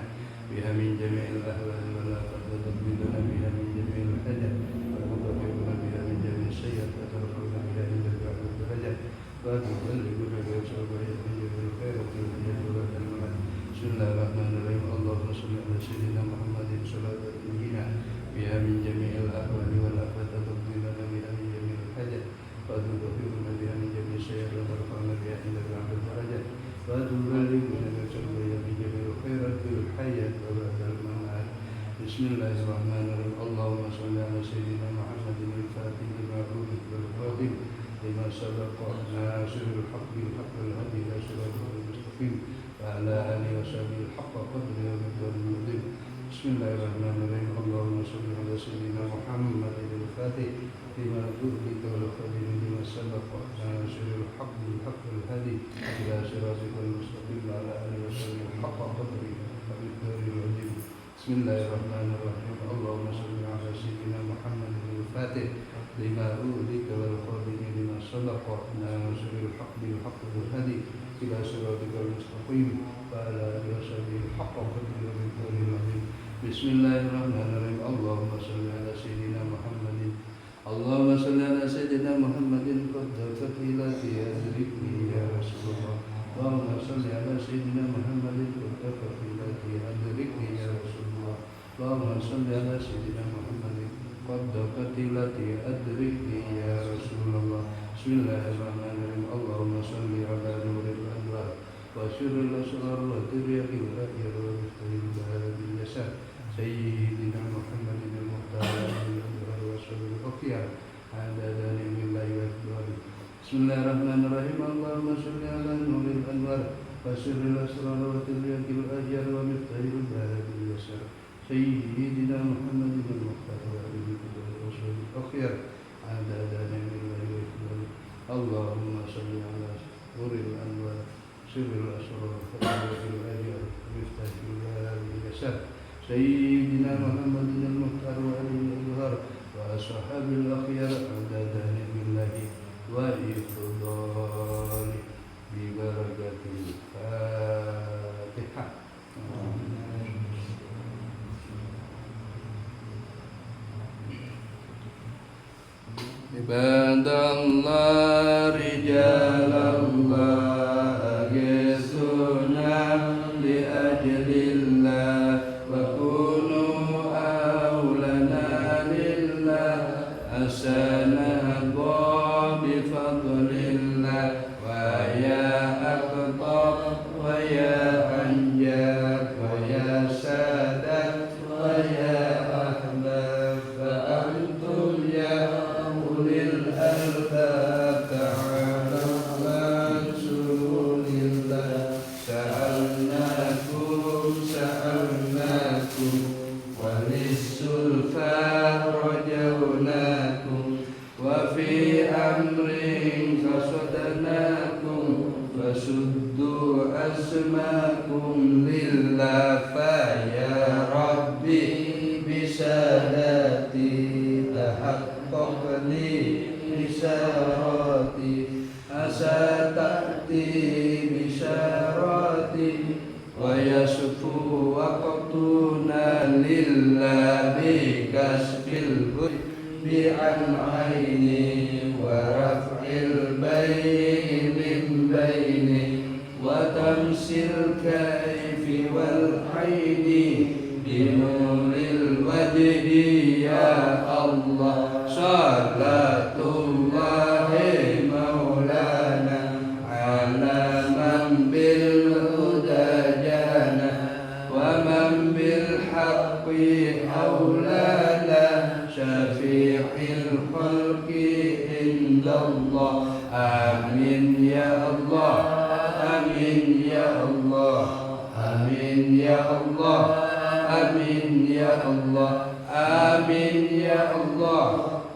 بها من جميع الأهوال والآفات وتقضي لنا بها من جميع الحاجات وتطهرنا بها من جميع السيئات وترفعنا بها إلى أعلى الدرجات وتبلغنا بها الغايات من جميع الخيرات والآيات وبعد الممات بسم الله الرحمن الرحيم اللهم صل على سيدنا محمد صلاة تنجينا بها من جميع الأهوال والآفات وتقضي لنا بها من جميع الحاجات وتطهرنا بها من جميع السيئات وترفعنا بها إلى أعلى الدرجات وتبلغنا بها الغايات من جميع الخيرات في الحياة وبعد الممات بسم الله الرحمن الرحيم اللهم صل على سيدنا محمد الفاتح لما أغلق والخاتم لما سبق ناصر الحق بالحق والهدي إلى صراط المستقيم وعلى آله وصحبه الحق قدره ومقداره العظيم بسم الله الرحمن الرحيم اللهم صل على سيدنا محمد الفاتح لما أغلق والخاتم لما سبق ناصر الحق بالحق والهدي إلى صراط المستقيم وعلى آله وصحبه الحق قدره ومقداره العظيم بسم الله الرحمن الرحيم اللهم صل على سيدنا محمد الفاتح لما أغلق والخاتم لما سبق ناصر الحق بالحق والهدي إلى صراطك المستقيم وعلى آله وصحبه الحق قدره ومقداره العظيم بسم الله الرحمن الرحيم اللهم صل على سيدنا محمد اللهم صل على سيدنا محمد قد فتيلتي أدركني يا رسول الله اللهم صل على سيدنا محمد قد فتيلتي أدركني يا رسول الله اللهم صل على سيدنا محمد قد فتيلتي أدركني يا رسول الله بسم الله الرحمن الرحيم اللهم صل على نور الأنوار وسر الأسرار وتريق الأخير ومفتاح البهاء باليسار سيدنا محمد المختار الأنوار وسر الأخيار عدد نعم الله وأكبره بسم الله الرحمن الرحيم اللهم صل على نور الأنوار وسر الأسرار وتريق الأخير ومفتاح البهاء باليسار سيدنا محمد المختار الأنوار وسر الأخيار عدد نعم الله وأكبره اللهم صل على نور الأنوار سر الأسرار وتريق الأخير ومفتاح البهاء باليسار سيدنا محمد المختار وآله الأطهار وأصحاب الأخيار عدد نعم الله وإفضاله ببركة الفاتحة. عباد الله رجال الله يسونا لأجل الله وكونوا أولنا لله حسنا بفضل الله ويا أقطاب ويا أنجاب ويا سادات ويا أحباب فأنتم يا أولي الألباب تعالوا عن سرور الله lillah fa ya rabbi bisadati tahaqqaq li bisyarati asatati bisyarati wa yasfu waqtuna lillah bi kasbil bi'an aini wa raf'il baini baini wa tamsil kaifi wal aini binuril wajhi ya Allah salatullahi maulana ala man bil huda jana wa man bil haqqi aulana syafi'il khalqi indallah amin ya Allah amin ya Allah amin ya Allah amin ya Allah amin ya Allah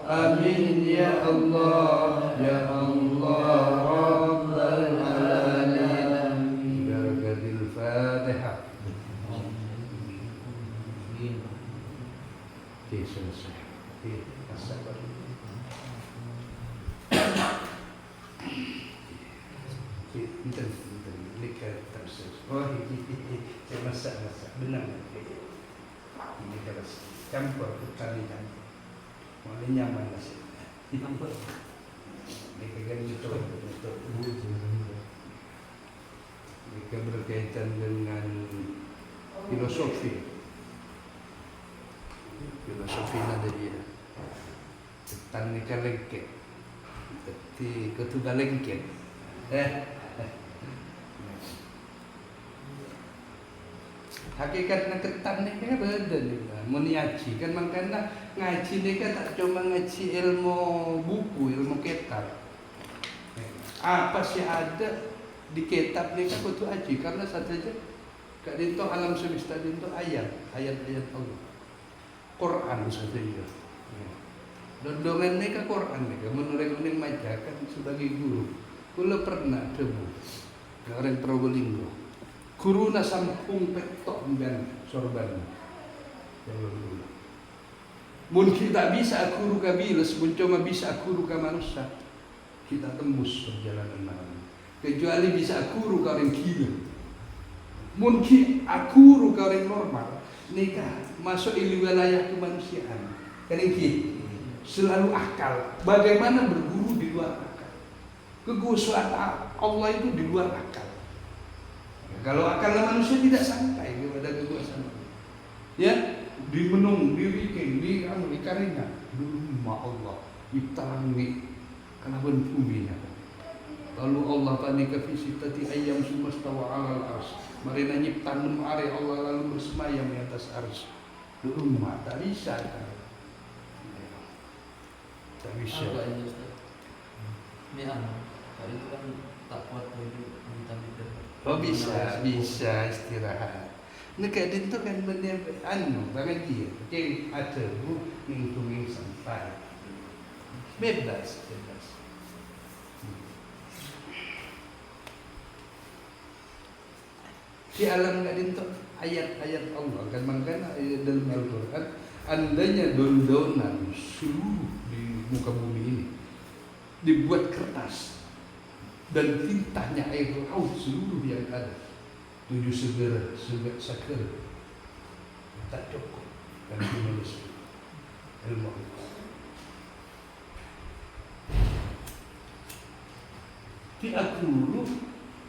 amin ya Allah ya Allah rabbal alamin barakatil fatihah. Oke, selesai. Oke, sabar. Bentar. Lihat terus. Oh, saya masak. Benar. Ini terus. Campur kali kan. Mau nyaman nasi. Campur. Ini betul. Ini berkaitan dengan filosofi nada dia. Ketan ni kalengket. Ketu kalengket. Hakikatnya ketan ni kan beda ni. Meniaci kan makanya ngaji ni kan tak cuma ngaji ilmu buku, ilmu kitab. Apa sih ada di kitab ni kan betul aji karena saja kat dinto alam semesta dinto ayat Allah. Quran saja ya. Dondongan ni kan Quran ni kan menurut majakan sebagai guru. Kula pernah debu orang Probolinggo. Guruna sampung petok dan sorban. Mungkin tak bisa guru kabilas, pun cuma bisa guru ke manusia. Kita tembus perjalanan malam. Kecuali bisa guru kau yang gila. Mungkin guru kau yang normal. Nikah masuk di wilayah kemanusiaan. Kadang-kadang selalu akal. Bagaimana berguru di luar akal? Kegusuan Allah itu di luar akal. Ya, kalau akal manusia tidak sampai kepada kekuasaan. Ya, dimenung, dibikin, di karina. Rumah Allah ditalangi kenapa bumi. Lalu Allah tadi ke visitati ayam sumastawa alal ars. Marina nyiptan are Allah lalu bersemayam di atas ars. Rumah tak bisa kan? Tak bisa. Apa ini Ustaz? Ini kalau itu kan tak kuat lagi minta. Oh bisa istirahat. Nekak itu kan benar banget dia. Yang ada ngitungin sampai bebas. Di alam nggak dintok ayat-ayat Allah kan makanya ayat dalam Al-Quran andanya dondonan seluruh di muka bumi ini dibuat kertas dan tintanya air laut seluruh yang ada 7 segera sakar tak cukup dan menulis ilmu Allah. Di aku dulu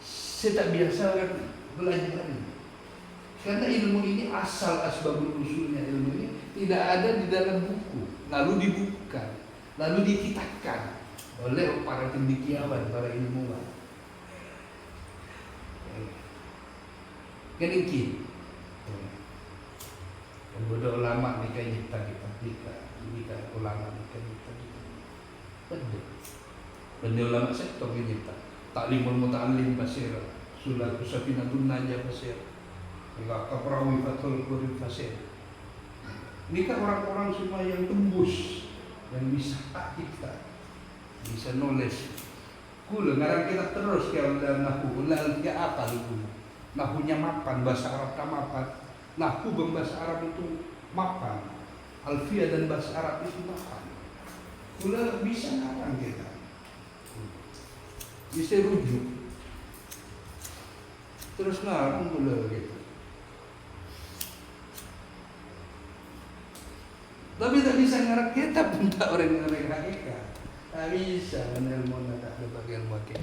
saya tak biasa kan belajar ini. Karena ilmu ini asal asbabul usulnya ilmu ini tidak ada di dalam buku, lalu dibuka, lalu dikitabkan oleh para cendekiawan, para ilmuwan. Kan ini yang bodoh ulama ni kan kita ulama ni kan benda ulama sektor ni kita taklimul muta'allim pasir sulah kusafinatun najah pasir enggak kaperawi fatul kurim pasir. Ini kan orang-orang semua yang tembus, yang bisa kita, bisa knowledge. Kula ngarang kita terus ke ulah nahu, ulah dia apa lu? Nahunya mapan, bahasa Arabnya mapan. Nahu bahasa Arab itu mapan. Alfiah dan bahasa Arab itu mapan. Kula bisa ngarang kita. Bisa rujuk. Terus ngarang kula gitu. Tapi tak bisa ngarang kitab pun tak orang-orang hakikat. Tak bisa menelpon tak ada bagian wakil.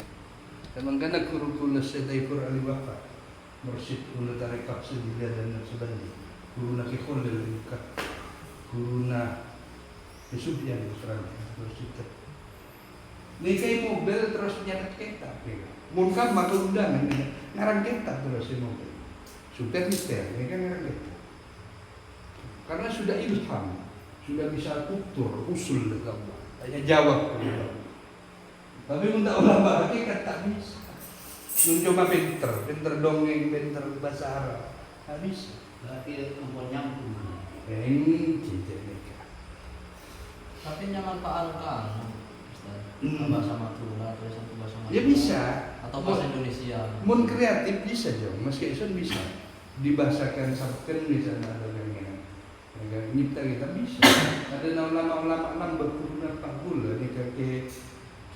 Memang kena guru-guru Syekh Ali Wafa. Mursyid guru tarekat Sendirian dan Nasabandi. Guru nak ikhul dari dekat. Guru nak Yusufian Israel. Mursyid. Nikai mobil terus nyatet kitab. Mungkin maka undangan ngarang kitab terus di mobil. Sudah detail, ini kan ngarang kitab. Karena sudah ilham, sudah bisa tutur, usul dekat. Hanya jawab. Tapi minta ulama hakikat tak bisa. Cuma pinter dongeng, pinter bahasa Arab. Tak bisa. Berarti nomor nyambung. Ini cicit mereka. Tapi nyaman Pak Alkan, bahasa Madura, tulisan bahasa Madura. Ya bisa. Atau bahasa Indonesia. Mun kreatif bisa jong, meski itu bisa. Dibahasakan sabken misalnya ada yang nyipta kita bisa. Ada ulama-ulama enam berkuruna Pak Gula nih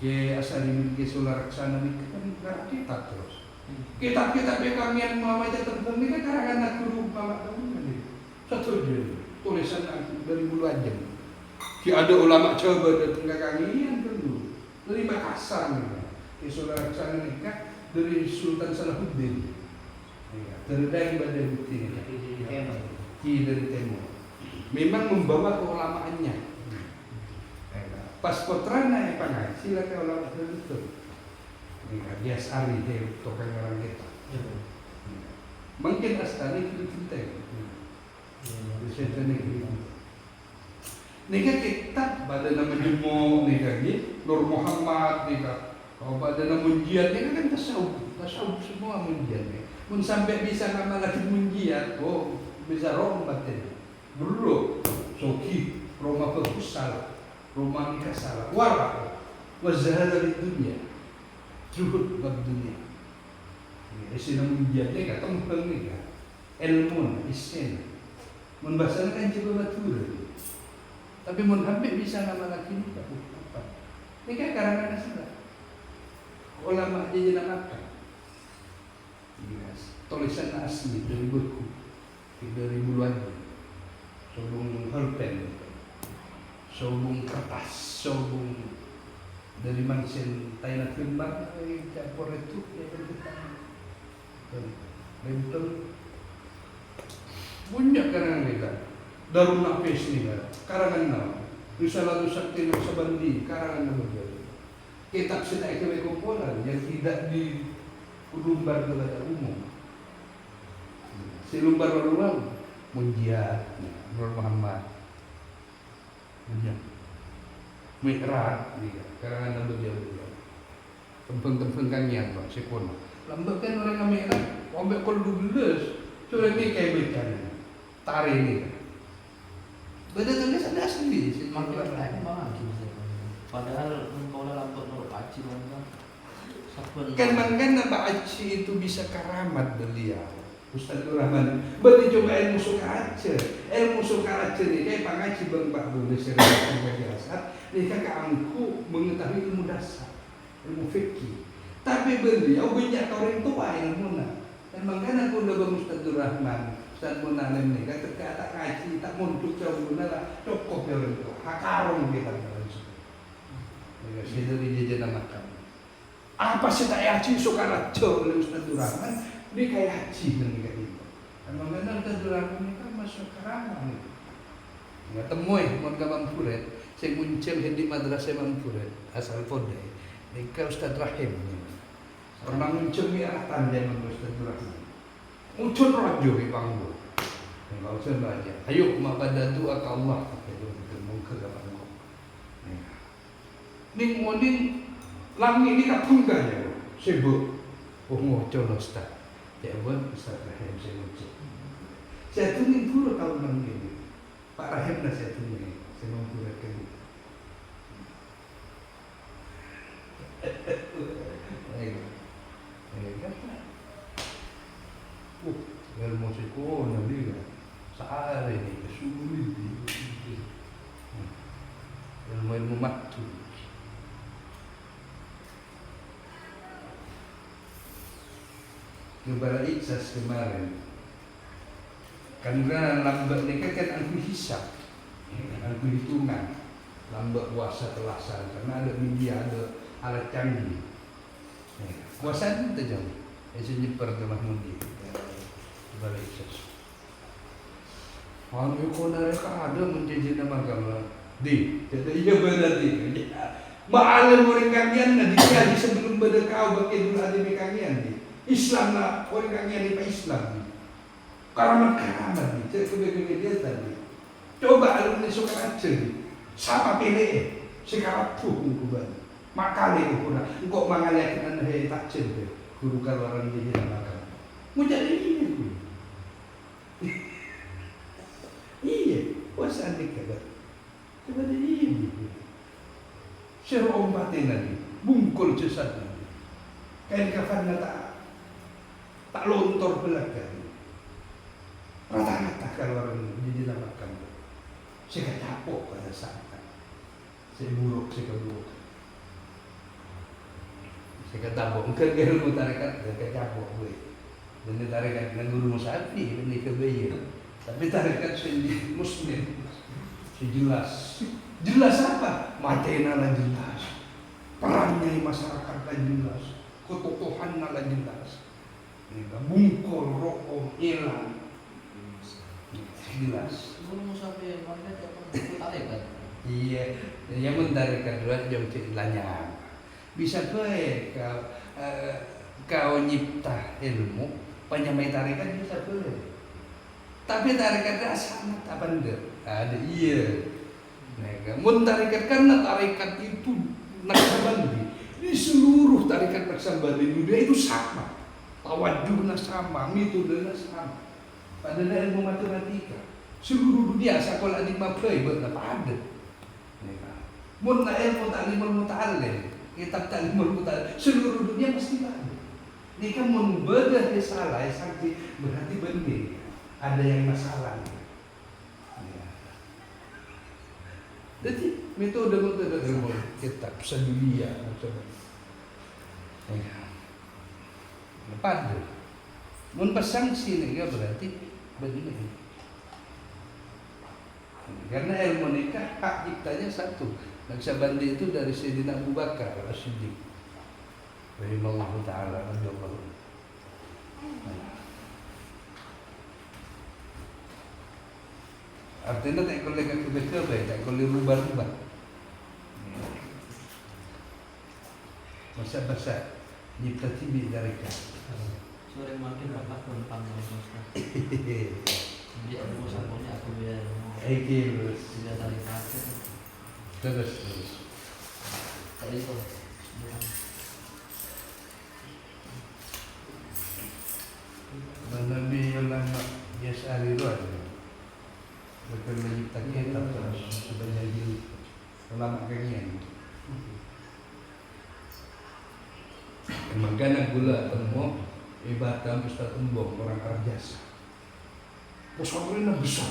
ke asal ini ke Sulaksana nih kan ngarang kitab terus. Kitab-kitab yang kami yang mau baca tentang ini kan karangan nak guru bapak kamu nih. Satu je tulisan dari Bulu Ajeng. Ki ada ulama coba datang ke kami yang dulu dari Makassar nih. Ke Sulaksana nih kan dari Sultan Salahuddin. Dari Daeng Badabuti Ki dari Timur. Memang membawa keulamaannya. Pas putrana yang pengaji lah ke ulama itu. Dia sari dia tukang orang kita. Mungkin Astani itu penting. Bisa jadi. Nika kitab pada nama Jumbo nika ni Nur Muhammad nika. Kalau pada nama Munjiat nika kan tasawuf semua Munjiat ni. Mun sampai bisa nama lagi Munjiat, oh bisa rombat ini. Dulu Soki Roma bagus salah. Rumah kita salah, wara, wazah dari dunia, zuhud bab dunia. Isi namun jadi kata mumpeng ni kan, ilmu, isen, membahaskan kan coba batur. Tapi mun habis bisa nama lagi ni tak apa. Ni kan karangan asal. Ulama jadi nama apa? Tulisan asli dari buku, dari buluan, sebelum pulpen. Sobung kertas, sobung dari mansin Thailand Kembang, campur itu dia berdekat. Bentuk banyak karangan kita. Darun Nafis ni kan, karangan nama. Risalah Sakti Nasabandi, karangan nama. Kitab Sita Eke Kumpulan yang tidak dilumbar kepada umum. Si lumbar orang Munjiat, Nur Muhammad. Mi'raj ni karangan nama dia. Tempeng-tempeng kanyan Pak Sekon. Lambat kan orang Mi'raj, ambek kol 12. Sudah ni kayak becan. Tari ni. Beda tulisan asli. Makin lain mana gitu. Padahal kalau lambat nur aci kan. Kan Pak Aci itu bisa karamat beliau. Ustaz Rahman, beli coba ilmu suka aja. Ilmu suka aja ni kayak pangaji bang Pak Budi serius dasar. Ni kakak angku mengetahui ilmu dasar, ilmu fikih. Tapi beliau banyak orang tua ilmu na. Dan makanya aku udah bang Ustaz Rahman, Ustaz Munalim ni kata tak ngaji, tak muntuk jauh lah. Cukup ya orang tua. Hakarong kita kalau sudah. Saya dari jajan nama kamu. Apa sih tak ngaji suka aja oleh Ustaz Rahman? Ini kayak haji dan kayak gitu. Emang benar kan Rahman ini kan masuk kerama nih. Nggak temui, mau ke Mampuret. Saya muncul di madrasah Mampuret asal Podai. Nikah Ustaz Rahim. Pernah muncul mi'atan zaman Ustaz Rahman. Muncul rajo di panggung. Enggak usah baca. Ayo mak pada doa ke Allah. Itu muka kapan kau. Ning moning langit ini kapung ya. Sibuk. Oh ngocol Ustaz. Ya buat Ustaz Rahim saya ucap. Saya tunggu dulu tahun ini. Pak Rahim lah saya tunggu. Saya mau buatkan. ilmu sekolah dia sehari ini sulit ilmu matu. Kepada Iksas kemarin karena lambat ni kan aku hisap, aku hitungan lambat puasa telasan karena ada media, ada alat canggih. Puasa itu tajam, esok nyeper ke Mahmudi. Kepada Iksas. Kalau kau mereka ada menjanji nama kamu, jadi iya berarti. Maalam orang kalian nanti kaji sebelum berdekau bagi dulu ada kalian ni. Islam lah orang kalian ni pak Islam. Keramat ni, saya kebega dia tadi. Coba alumni suka aja sama pilih sekarang tuh kubah. Makanya kurang, kok mengalihkan anda tak cendek guru kaluaran jadi nama kamu. Mau jadi ini tu. Iya, puasa anda kata. Coba jadi ini. Syarah ompatin lagi, bungkul sesat lagi. Kain kafan tak lontor belakang. Rata-rata kaluaran jadi nama kamu. Saya capok pada saat saya buruk, saya keburuk. Saya kata mungkin ilmu tarekat, saya capok gue. Dan tarekat dengan guru Musafi, ini kebayang. Tapi tarekat sendiri Muslim, jelas. Jelas apa? Matena lah jelas. Perannya masyarakat lah jelas. Ketokohan lah jelas. Bungkul, rokok, hilang. Jelas. Guru Musafi mereka tidak tarekat. Iya, yang tarekat dua jam ceritanya. Bisa boleh kau nyipta ilmu, penyamai tarekat bisa boleh. Tapi tarekat sangat apa enggak? Ada iya. Mun tarekat karena tarekat itu Naqsabandi di seluruh tarekat Naqsabandi dunia itu sama, tawajuhnya sama, metodenya sama. Padahal ilmu matematika seluruh dunia sekolah di Maplay buat apa ada. Mun ilmu taklimul muta'allim, kitab taklimul muta'allim seluruh dunia pasti ada. Ini kan mun bedah salah sanksi berarti benar. Ada yang masalah. Jadi metode ilmu kitab sedunia macam pada mun pasangsi ni berarti begini. Karena ilmu nikah hak ciptanya satu. Naqsabandi itu dari Sayyidina Abu Bakar As-Siddiq rahimahullah taala radhiyallahu. Artinya tak boleh kebek-kebek, tak boleh rubah-rubah. Masa-masa nyipta tibi dari kan. Sore makin rapat depan Ustaz. Jadi aku sampulnya aku biar Terus. tidak tarik kaki. Terus. Tadi itu. Nabi ulama Yas'ari itu ada. Betul mencipta kitab sebanyak ini ulama kalian. Magana gula temu ibadah Ustaz Umbong orang Arjasa. Pesantrennya besar,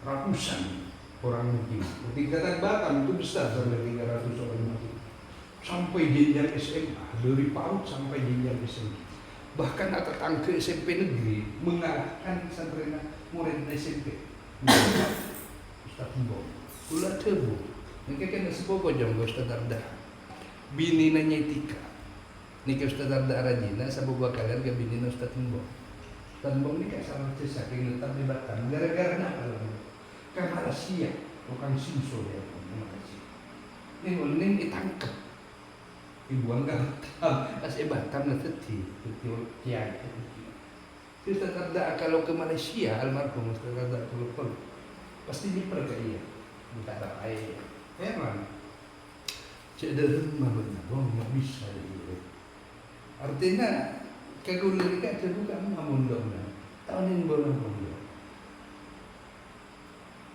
ratusan orang mungkin. Tingkatan Batam itu besar sampai 300 orang mungkin. Sampai jenjang SMA, dari PAUD sampai jenjang SMA. Bahkan atas angka SMP negeri mengalahkan pesantren murid SMP. Ustaz Umbong, gula tebu. Mereka kan sepupu jam Ustaz Arda. Bini nanya etika. Nikah Ustaz Arda Rajina, sabu bakalan ke bini Ustaz Umbong. Ustaz Umbong ni kan sama cesak yang tetap di Batam. Gara-gara apa lagi? Karena Malaysia, bukan Sinso ya. Terima kasih. Ini ulin ditangkap. Dibuang ke Batam. Pas Batam lah teti. Tiada. Ustaz Arda kalau ke Malaysia, almarhum Ustaz Arda kalau pasti nyiper ke iya. Minta air. Heran. Cederma benar, nggak bisa gitu. Artinya kegulir kan terbuka mengundang tahun ini boleh mengundang.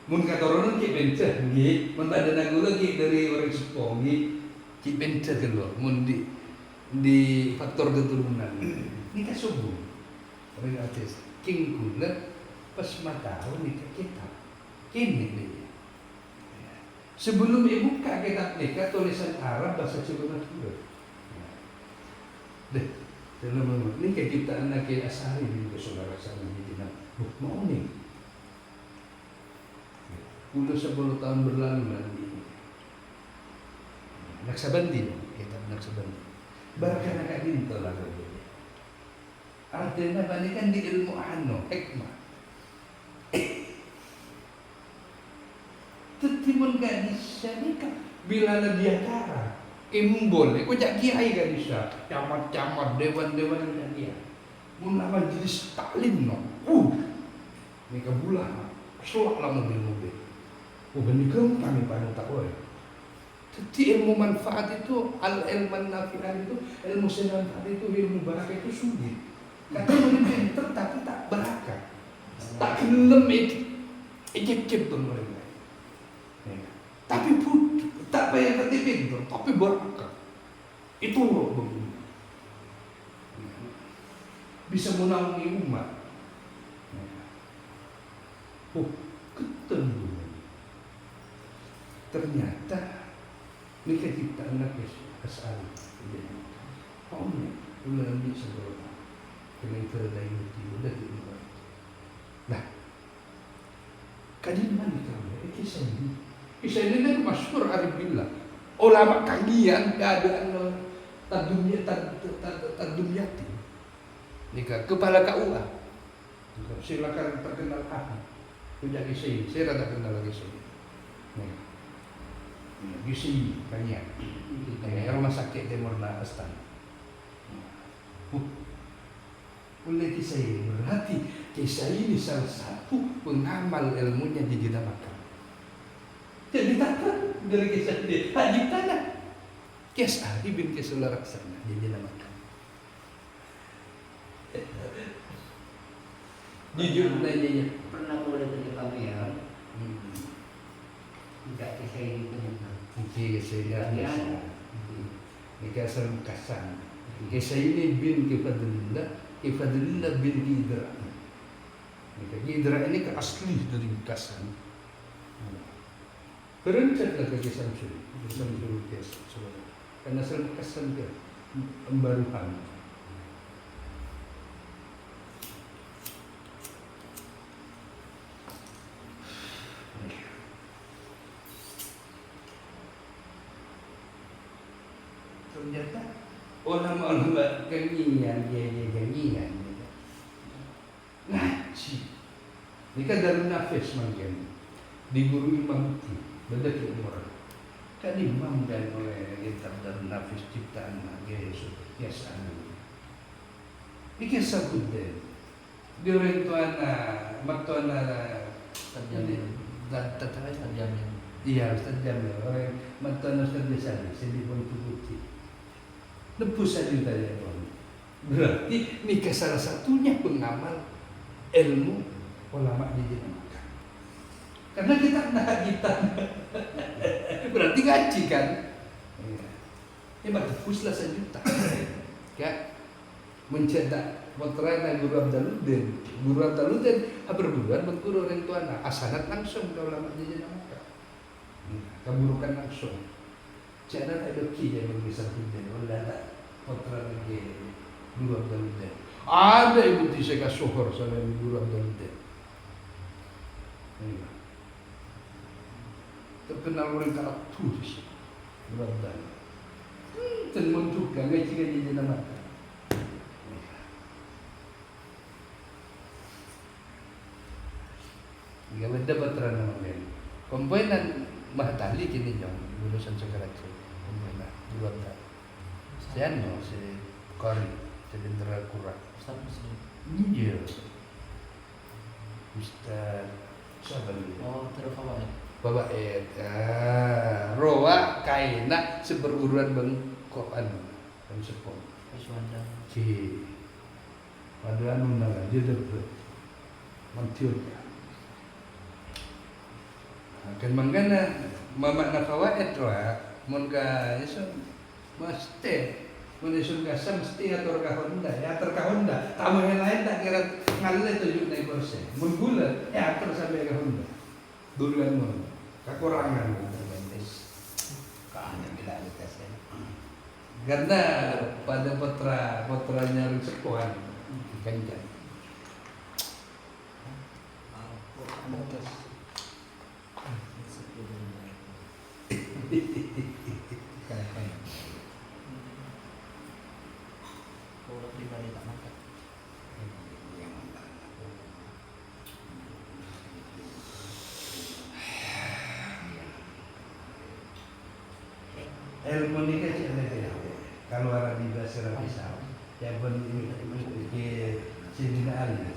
Mun kata orang cik bencah, gih, mentada nagula gih dari orang Sepong gih, cik bencah keluar. Mun di faktor keturunan, ini kan subuh. Orang artis king gula pas tahu nikah kita. Kini dia. Sebelum ibu buka kitab nikah tulisan Arab bahasa Cina dulu. Deh, dalam nikah kita anak Asari juga saudara saya di dalam mau nih. Udah 10 tahun berlalu nanti. Naksabandi, kitab Naksabandi. Bahkan agak dintel lah kalau artinya balikan di ilmu hikmah. Tetimun gadis nikah bila dia cara imbol, aku jak kiai gadis camat-camat dewan-dewan dan dia. Mun majelis taklim no. Nikah bulan. Selak lah mobil-mobil. Nikah kami pada tak boleh. Jadi ilmu manfaat itu al-ilman nafi'ah itu ilmu manfaat itu ilmu barakah itu sulit. Katanya pinter tapi tak barakah. Tak gelem ejek-ejek tuh mereka. Tapi pun tak payah kata pinter, tapi barakah. Itu loh begini. Bisa menaungi umat. Ketemu. Ternyata nikah kita anak As'ari. Omnya ulang di sebelah. Kena terdayuti udah di luar. Nah, kadin mana kamu? Kisah ini kan masyhur arif billah. Ulama kalian keadaan tadumyati. Nikah kepala KUA. Silakan terkenal ahli. Punya kisah, saya rada kenal lagi saya. Gisi banyak. Rumah sakit Demorna Astana. Oleh kisah ini berarti kisah ini salah satu pengamal ilmunya di Jeddah Makkah. Jadi tak dari kisah ini haji tanah. Kisah bin Kisah Laksana di Jeddah Makkah. Jujur nanya Pernah boleh tanya kami ya. Tidak kisah ini ternyata. Kisah ini nikah seremkasan. Kisah ini bin Kifadlillah bin Gidra. Gidra ini ke asli dari Kasan. Berencatlah ke kisah Samsul karena seremkasan dia pembaruan. Ternyata ulama-ulama gangian ngaji. Ini kan Darun Nafis mungkin di guru Imam Muti beda ke umur. Kan imam dan oleh kitab Darun Nafis ciptaan Yesus biasa. Ini sabut deh. Di orang tuana, matuana Terjamin. Terjamin. Iya, Ustaz Jamil. Orang matuana Ustaz biasa sedih pun putih. Nebus saja tanya Tuhan. Berarti nikah salah satunya pengamal ilmu ulama di Jeddah Makkah. Karena kita kena hajitan. Berarti ngaji kan? Ya nebuslah 1 juta. Ya, mencetak putranya Guru Abdaluddin. Guru Abdaluddin berbulan berguru orang tuana. Asanat langsung ke ulama di Jeddah Makkah. Keburukan langsung. Jangan ada kia yang bisa pindah. Wala putra lagi Guru Abdaluddin. Ada ibu tiseka sohor sama Guru Abdaluddin. Terkenal orang karakteris Guru Abdaluddin. Tenun juga ngaji di Jeddah Makkah. Jika benda putra namanya. Komponen Mahatali kini jauh lulusan sekarang itu. Dua tahun. Saya si Kori, Cendera Kurang. Ustaz Muslim. Iya. Ustaz siapa dulu? Oh, terus apa ya? Bapak Roa kaina seperguruan bang Quran bang sepon. Iswanda. Ci. Padahal nuna aja deh. Mantiur. Kan mangana mama na fawaid wa mun ka iso mesti Muni surga mesti atur ka Honda, ya atur ka Honda. Tamu yang lain tak kira ngalle 7% mun gula ya atur sampai ka Honda. Duluan mun kekurangan terbentis. Kaannya bila ada tesnya. Karena pada putranya Sepuhan Ganjar. Kalau pribadi tak makan. Ilmu ni kan cik ada kalau orang di bahasa Arab bisa ya pun ini sini ali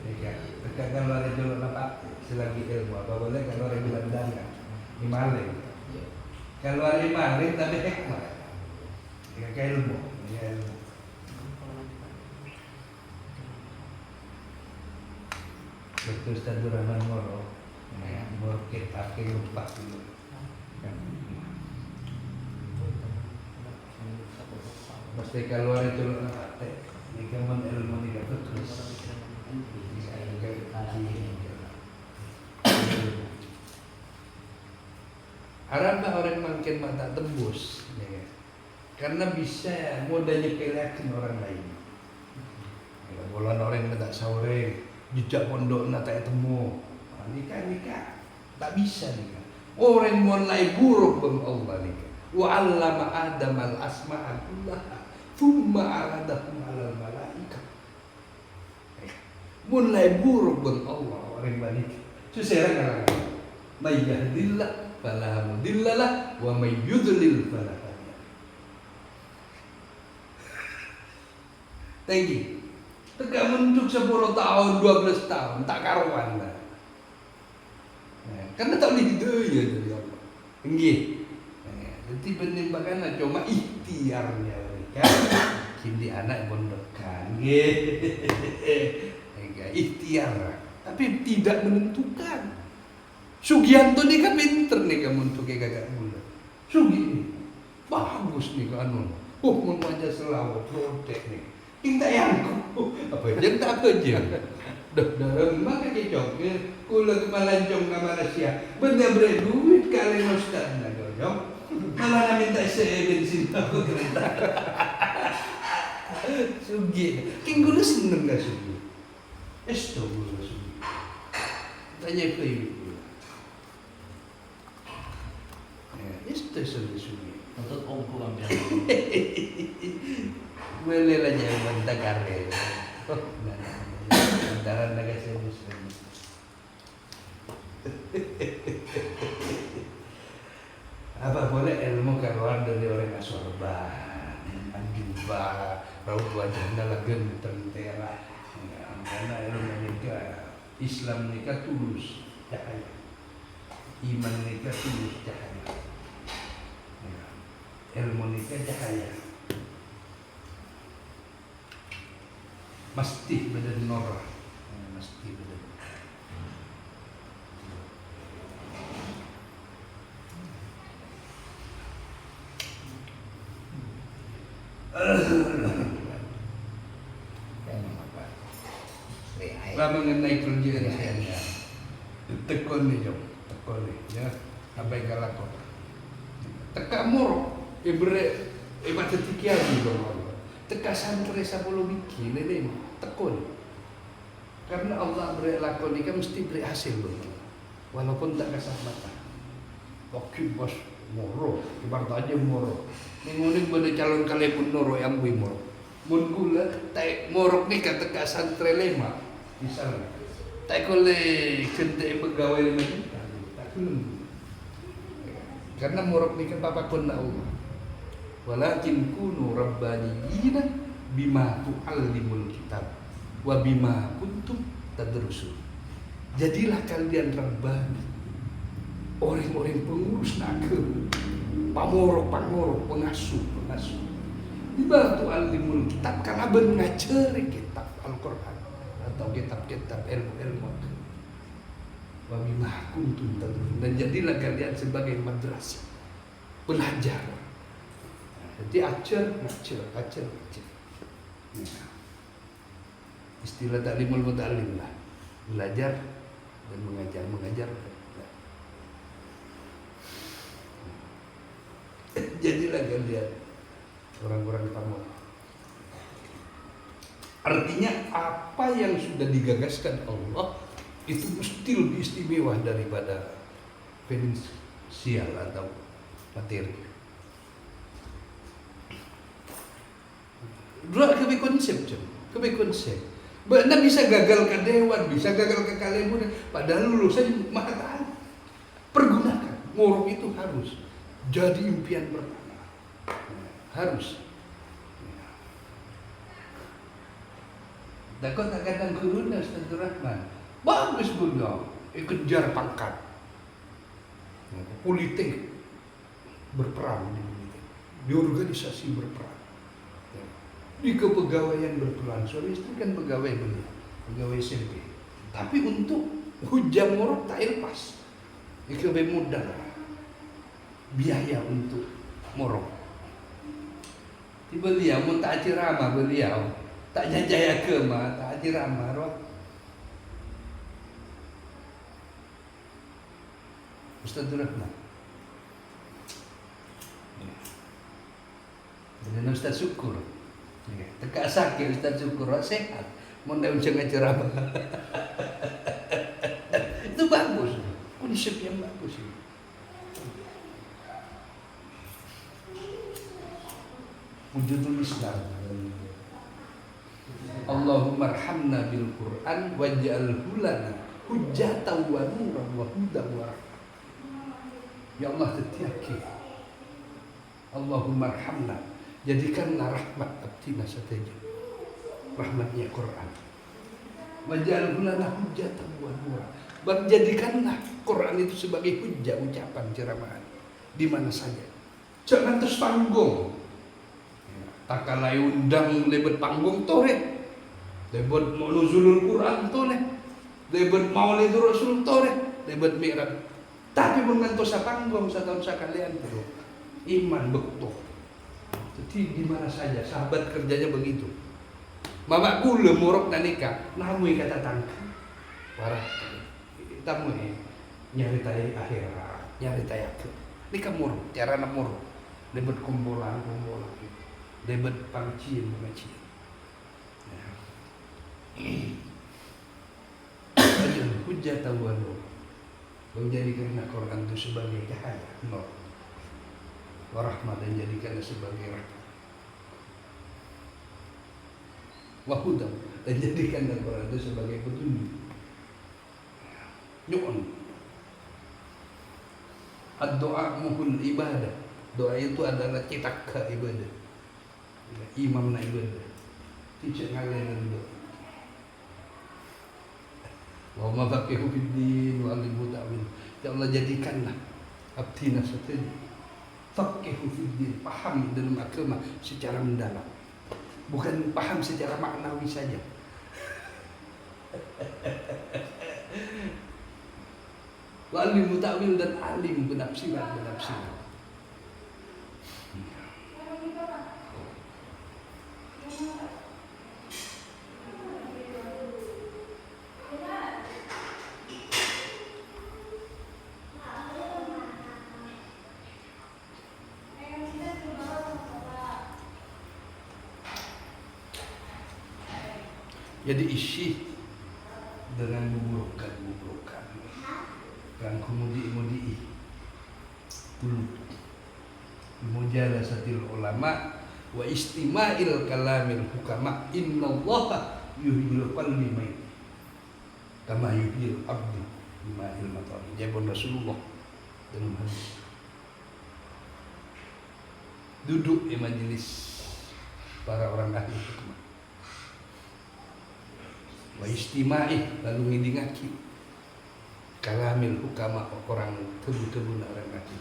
mereka kalau ada jual apa selagi ilmu apa boleh kalau ada bilang dagang di maling kalau ada maling tapi hikmah ya ilmu ya ilmu betul Ustaz Rahman Moro Moro kita ke lupa dulu pasti kalau ada jual apa ini kaman ilmu ni kan terus Harap orang makin mata tembus ya. Karena bisa modalnya pelakin orang lain ya, bulan orang yang tak sore jejak pondok nak tak temu nikah tak bisa nikah orang mulai buruk bang Allah nikah wa 'allama Adam al-asma'a kullaha thumma 'aradahum 'alal malaikah mulai buruk bang Allah orang balik susah kan may yahdillah fala mudhillalah wa may yudlil fala hadiya. Thank you. Tegak mentuk 10 tahun, 12 tahun tak karuan lah. Karena tak boleh hidayah dari Allah. Nggih. Jadi penimbangan cuma ikhtiarnya mereka. Kini anak bondokan. Nggih. Ikhtiar. Tapi tidak menentukan. Sugianto ni kan pinter nih kamu untuk kagak mula. Sugi ni bagus nih kan mun aja selawat protek nih. Inta yang apa aja tak apa aja. Dah maka kecok kula ke Malancong ke Malaysia. Bener duit kali ustaz nak jom. Malah nak minta saya bensin aku kereta. Sugi. King gula seneng gak sugi. Esto gula sugi. Tanya ke ibu. Esto sugi. Untuk omku ambil. Boleh lah jangan bantah karya. Bantaran naga serius. Apa boleh ilmu keluar dari orang asorban, anjuba, raut wajahnya lagi tentera. Karena ilmu nikah Islam nikah tulus cahaya, iman nikah tulus cahaya, ilmu nikah cahaya. Mesti badan norah, mesti badan. Lah mengenai kerjaan saya, tekun nih jom, tekun nih ya, apa yang galak kok. Teka murok, ibarat tiki lagi dong. Teka santri sapuluh bikin ini tekun. Karena Allah beri lakon ini kan mesti beri hasil begitu. Walaupun tak kasar mata. Oke bos moro, ibarat aja moro. Menguning pada calon kali pun noro yang bui moro. Mun gula tak morok ni kata teka santri lema. Misalnya, tak boleh kente pegawai lima juta. Tak kena. Karena morok ni kan papa pun Allah. Walakin kunu rabbaniyina bima tu'allimul kitab wa bima kuntum tadrusun. Jadilah kalian rabbani, orang-orang pengurus naga, pamorok, pengasuh. Bima tu'allimul kitab karena mengajari kitab Al-Quran atau kitab-kitab ilmu. Wa bima kuntum tadrusun. Dan jadilah kalian sebagai madrasah, belajar. Jadi acer. Ya. Istilah taklimul muta'allim lah. Belajar dan mengajar. Jadilah kalian orang-orang tamu. Artinya apa yang sudah digagaskan Allah itu mesti lebih istimewa daripada finansial atau materi. Dua kebe konsep. Anda bisa gagal ke dewan, bisa gagal ke kalian, padahal lulusan Maha Ta'ala. Pergunakan. Ngorok itu harus jadi impian pertama. Harus. Takut tak kadang kuruna Ustaz Rahman. Bagus beliau, kejar pangkat. Politik berperan di politik. Di organisasi berperan. Di kepegawaian berperan. Suami istri kan pegawai beliau, pegawai SMP. Tapi untuk hujam ngorok tak lepas. Itu lebih mudah. Biaya untuk ngorok. Beliau mau tak ceramah beliau. Tak jaya ke mah, tak ceramah roh. Ustaz Rahman. Dan Ustaz Syukur. Teka sakit Ustaz Syukur sehat. Mau ndak jangan ceramah. Itu bagus. Konsep yang bagus. Wujudul Islam. Allahumma arhamna bil Qur'an waj'alhu lana hujjatan wa nuran wa hudan wa rahmah. Ya Allah tetiaki. Allahumma arhamna, jadikanlah rahmat abdina sateja. Rahmatnya Quran. Waj'alhu lana hujjatan wa nuran. Jadikanlah Quran itu sebagai hujjah, ucapan ceramahan di mana saja. Jangan terus tanggung. Tak kalai undang lebet panggung tore. Lebet mau nuzulul Quran tore. Lebet maulidur Rasul tore. Lebet mi'raj. Tapi mengantos panggung setahun sekalian bro. Iman betul. Jadi di mana saja sahabat kerjanya begitu. Mama kula murok nanika, namui kata tangka. Parah. Tamu nyaritai akhirat, nyaritai aku. Nika murok, cara nak murok. Lebet kumpulan. Debat pangcian. Hujjah tawanu. Menjadikan Al-Quran itu sebagai cahaya, nur. Warahmat, dan jadikannya sebagai rahmat. Wahudam, dan jadikan Al-Quran itu sebagai petunjuk. Nyu'un. Ad-doa muhul ibadah. Doa itu adalah cetak ke ibadah. Imam na ibadah. Tidak ngalahin doa. Wa ma faqihu fid din wa alimhu ta'wil. Ya Allah jadikanlah abdina sateja faqihu fid din, paham dalam agama secara mendalam. Bukan paham secara maknawi saja. Wa alimhu ta'wil, dan alim penafsiran. Jadi isi dengan buburukan dan kemudi dulu mujalasatil ulama wa istima'il kalamil hukama innallaha yuhyil qalbi may kama yuhyil abdu bima'il matari. Jabon Rasulullah dalam hadis. Duduk di majelis para orang ahli hikmah. Wa istima'i, lalu ngidingaki kalamil hukama, orang tebu-tebu orang ahli.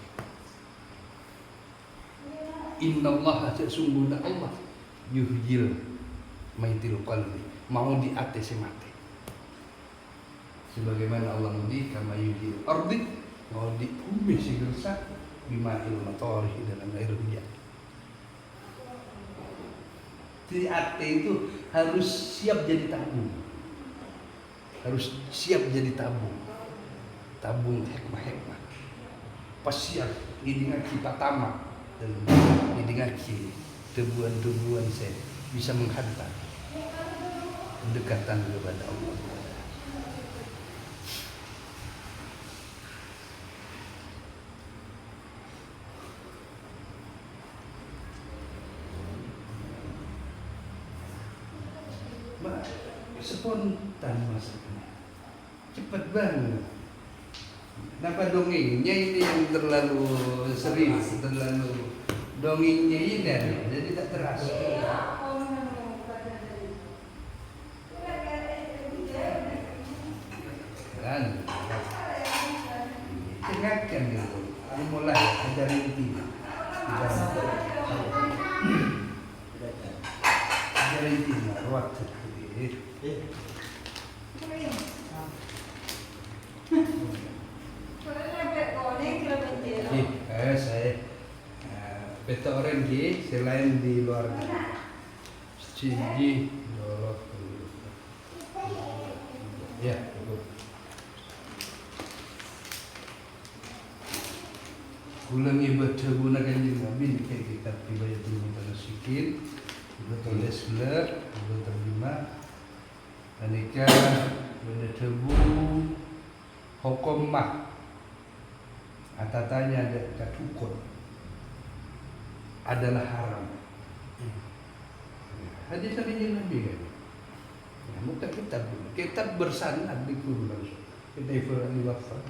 Innallaha, sesungguhnya Allah yuhyil maitil qalbi, mau di atas mati. Sebagaimana Allah mudi kama yuhyil ardi, mau di bumi si gersak bima'il matari, dalam air hujan. Jadi ate itu harus siap jadi tabung. Harus siap jadi tabung. Tabung hikmah-hikmah. Pas siap ini ngaki pertama dan ini ngaki debuan-debuan saya bisa menghantar kedekatan kepada Allah. Spontan masaknya, cepat banget. Kenapa dongengnya ini yang terlalu serius, terlalu dongengnya ini jadi tak terasa. Kan, cengakan gitu. Mulai ajarin tina, ajarin tina, waktu. Saya peta orang selain di luar Cigi Dolok ya ulangi baca gunakan Nabi kayak kita riwayat Ibnu Sikin kita tulis gelar kita terjemah anika benda tebu hukum mah atatanya ada katukun adalah haram. Hadis Nabi kan. Ya, muka kitab bersanad di guru langsung. Kita ifrani wafat.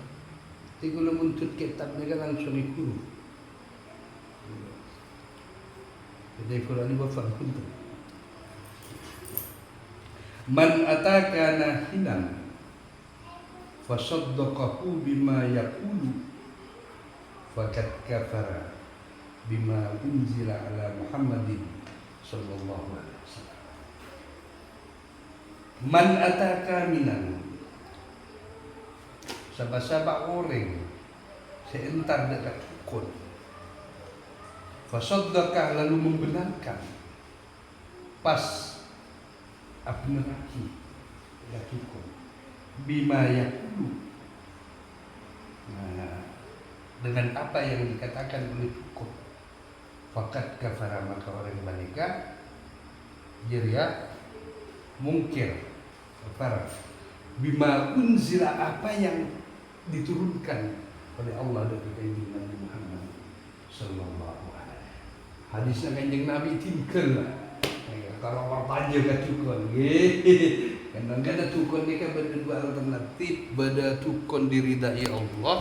Di guru muntut kitabnya kan langsung ikut. Kita ifrani wafat pun. Man ataka nahinan fasaddaqahu bima yaqulu faqad kafara bima unzila ala Muhammadin sallallahu alaihi wasallam. Man ataka minan, sabah-sabah orang seentar dekat ukun, fasaddaqah lalu membenarkan pas abna laki ukun bima yaqulu, dengan apa yang dikatakan oleh hukum, fakat kafara maka orang mereka jeria mungkir kafara bima unzila apa yang diturunkan oleh Allah dari kanjeng Nabi Muhammad sallallahu alaihi. Hadisnya kanjeng Nabi tinggal kalau orang tanya ke tukun, kadang-kadang tukun ni kan berdua alternatif, beda tukun diridai Allah.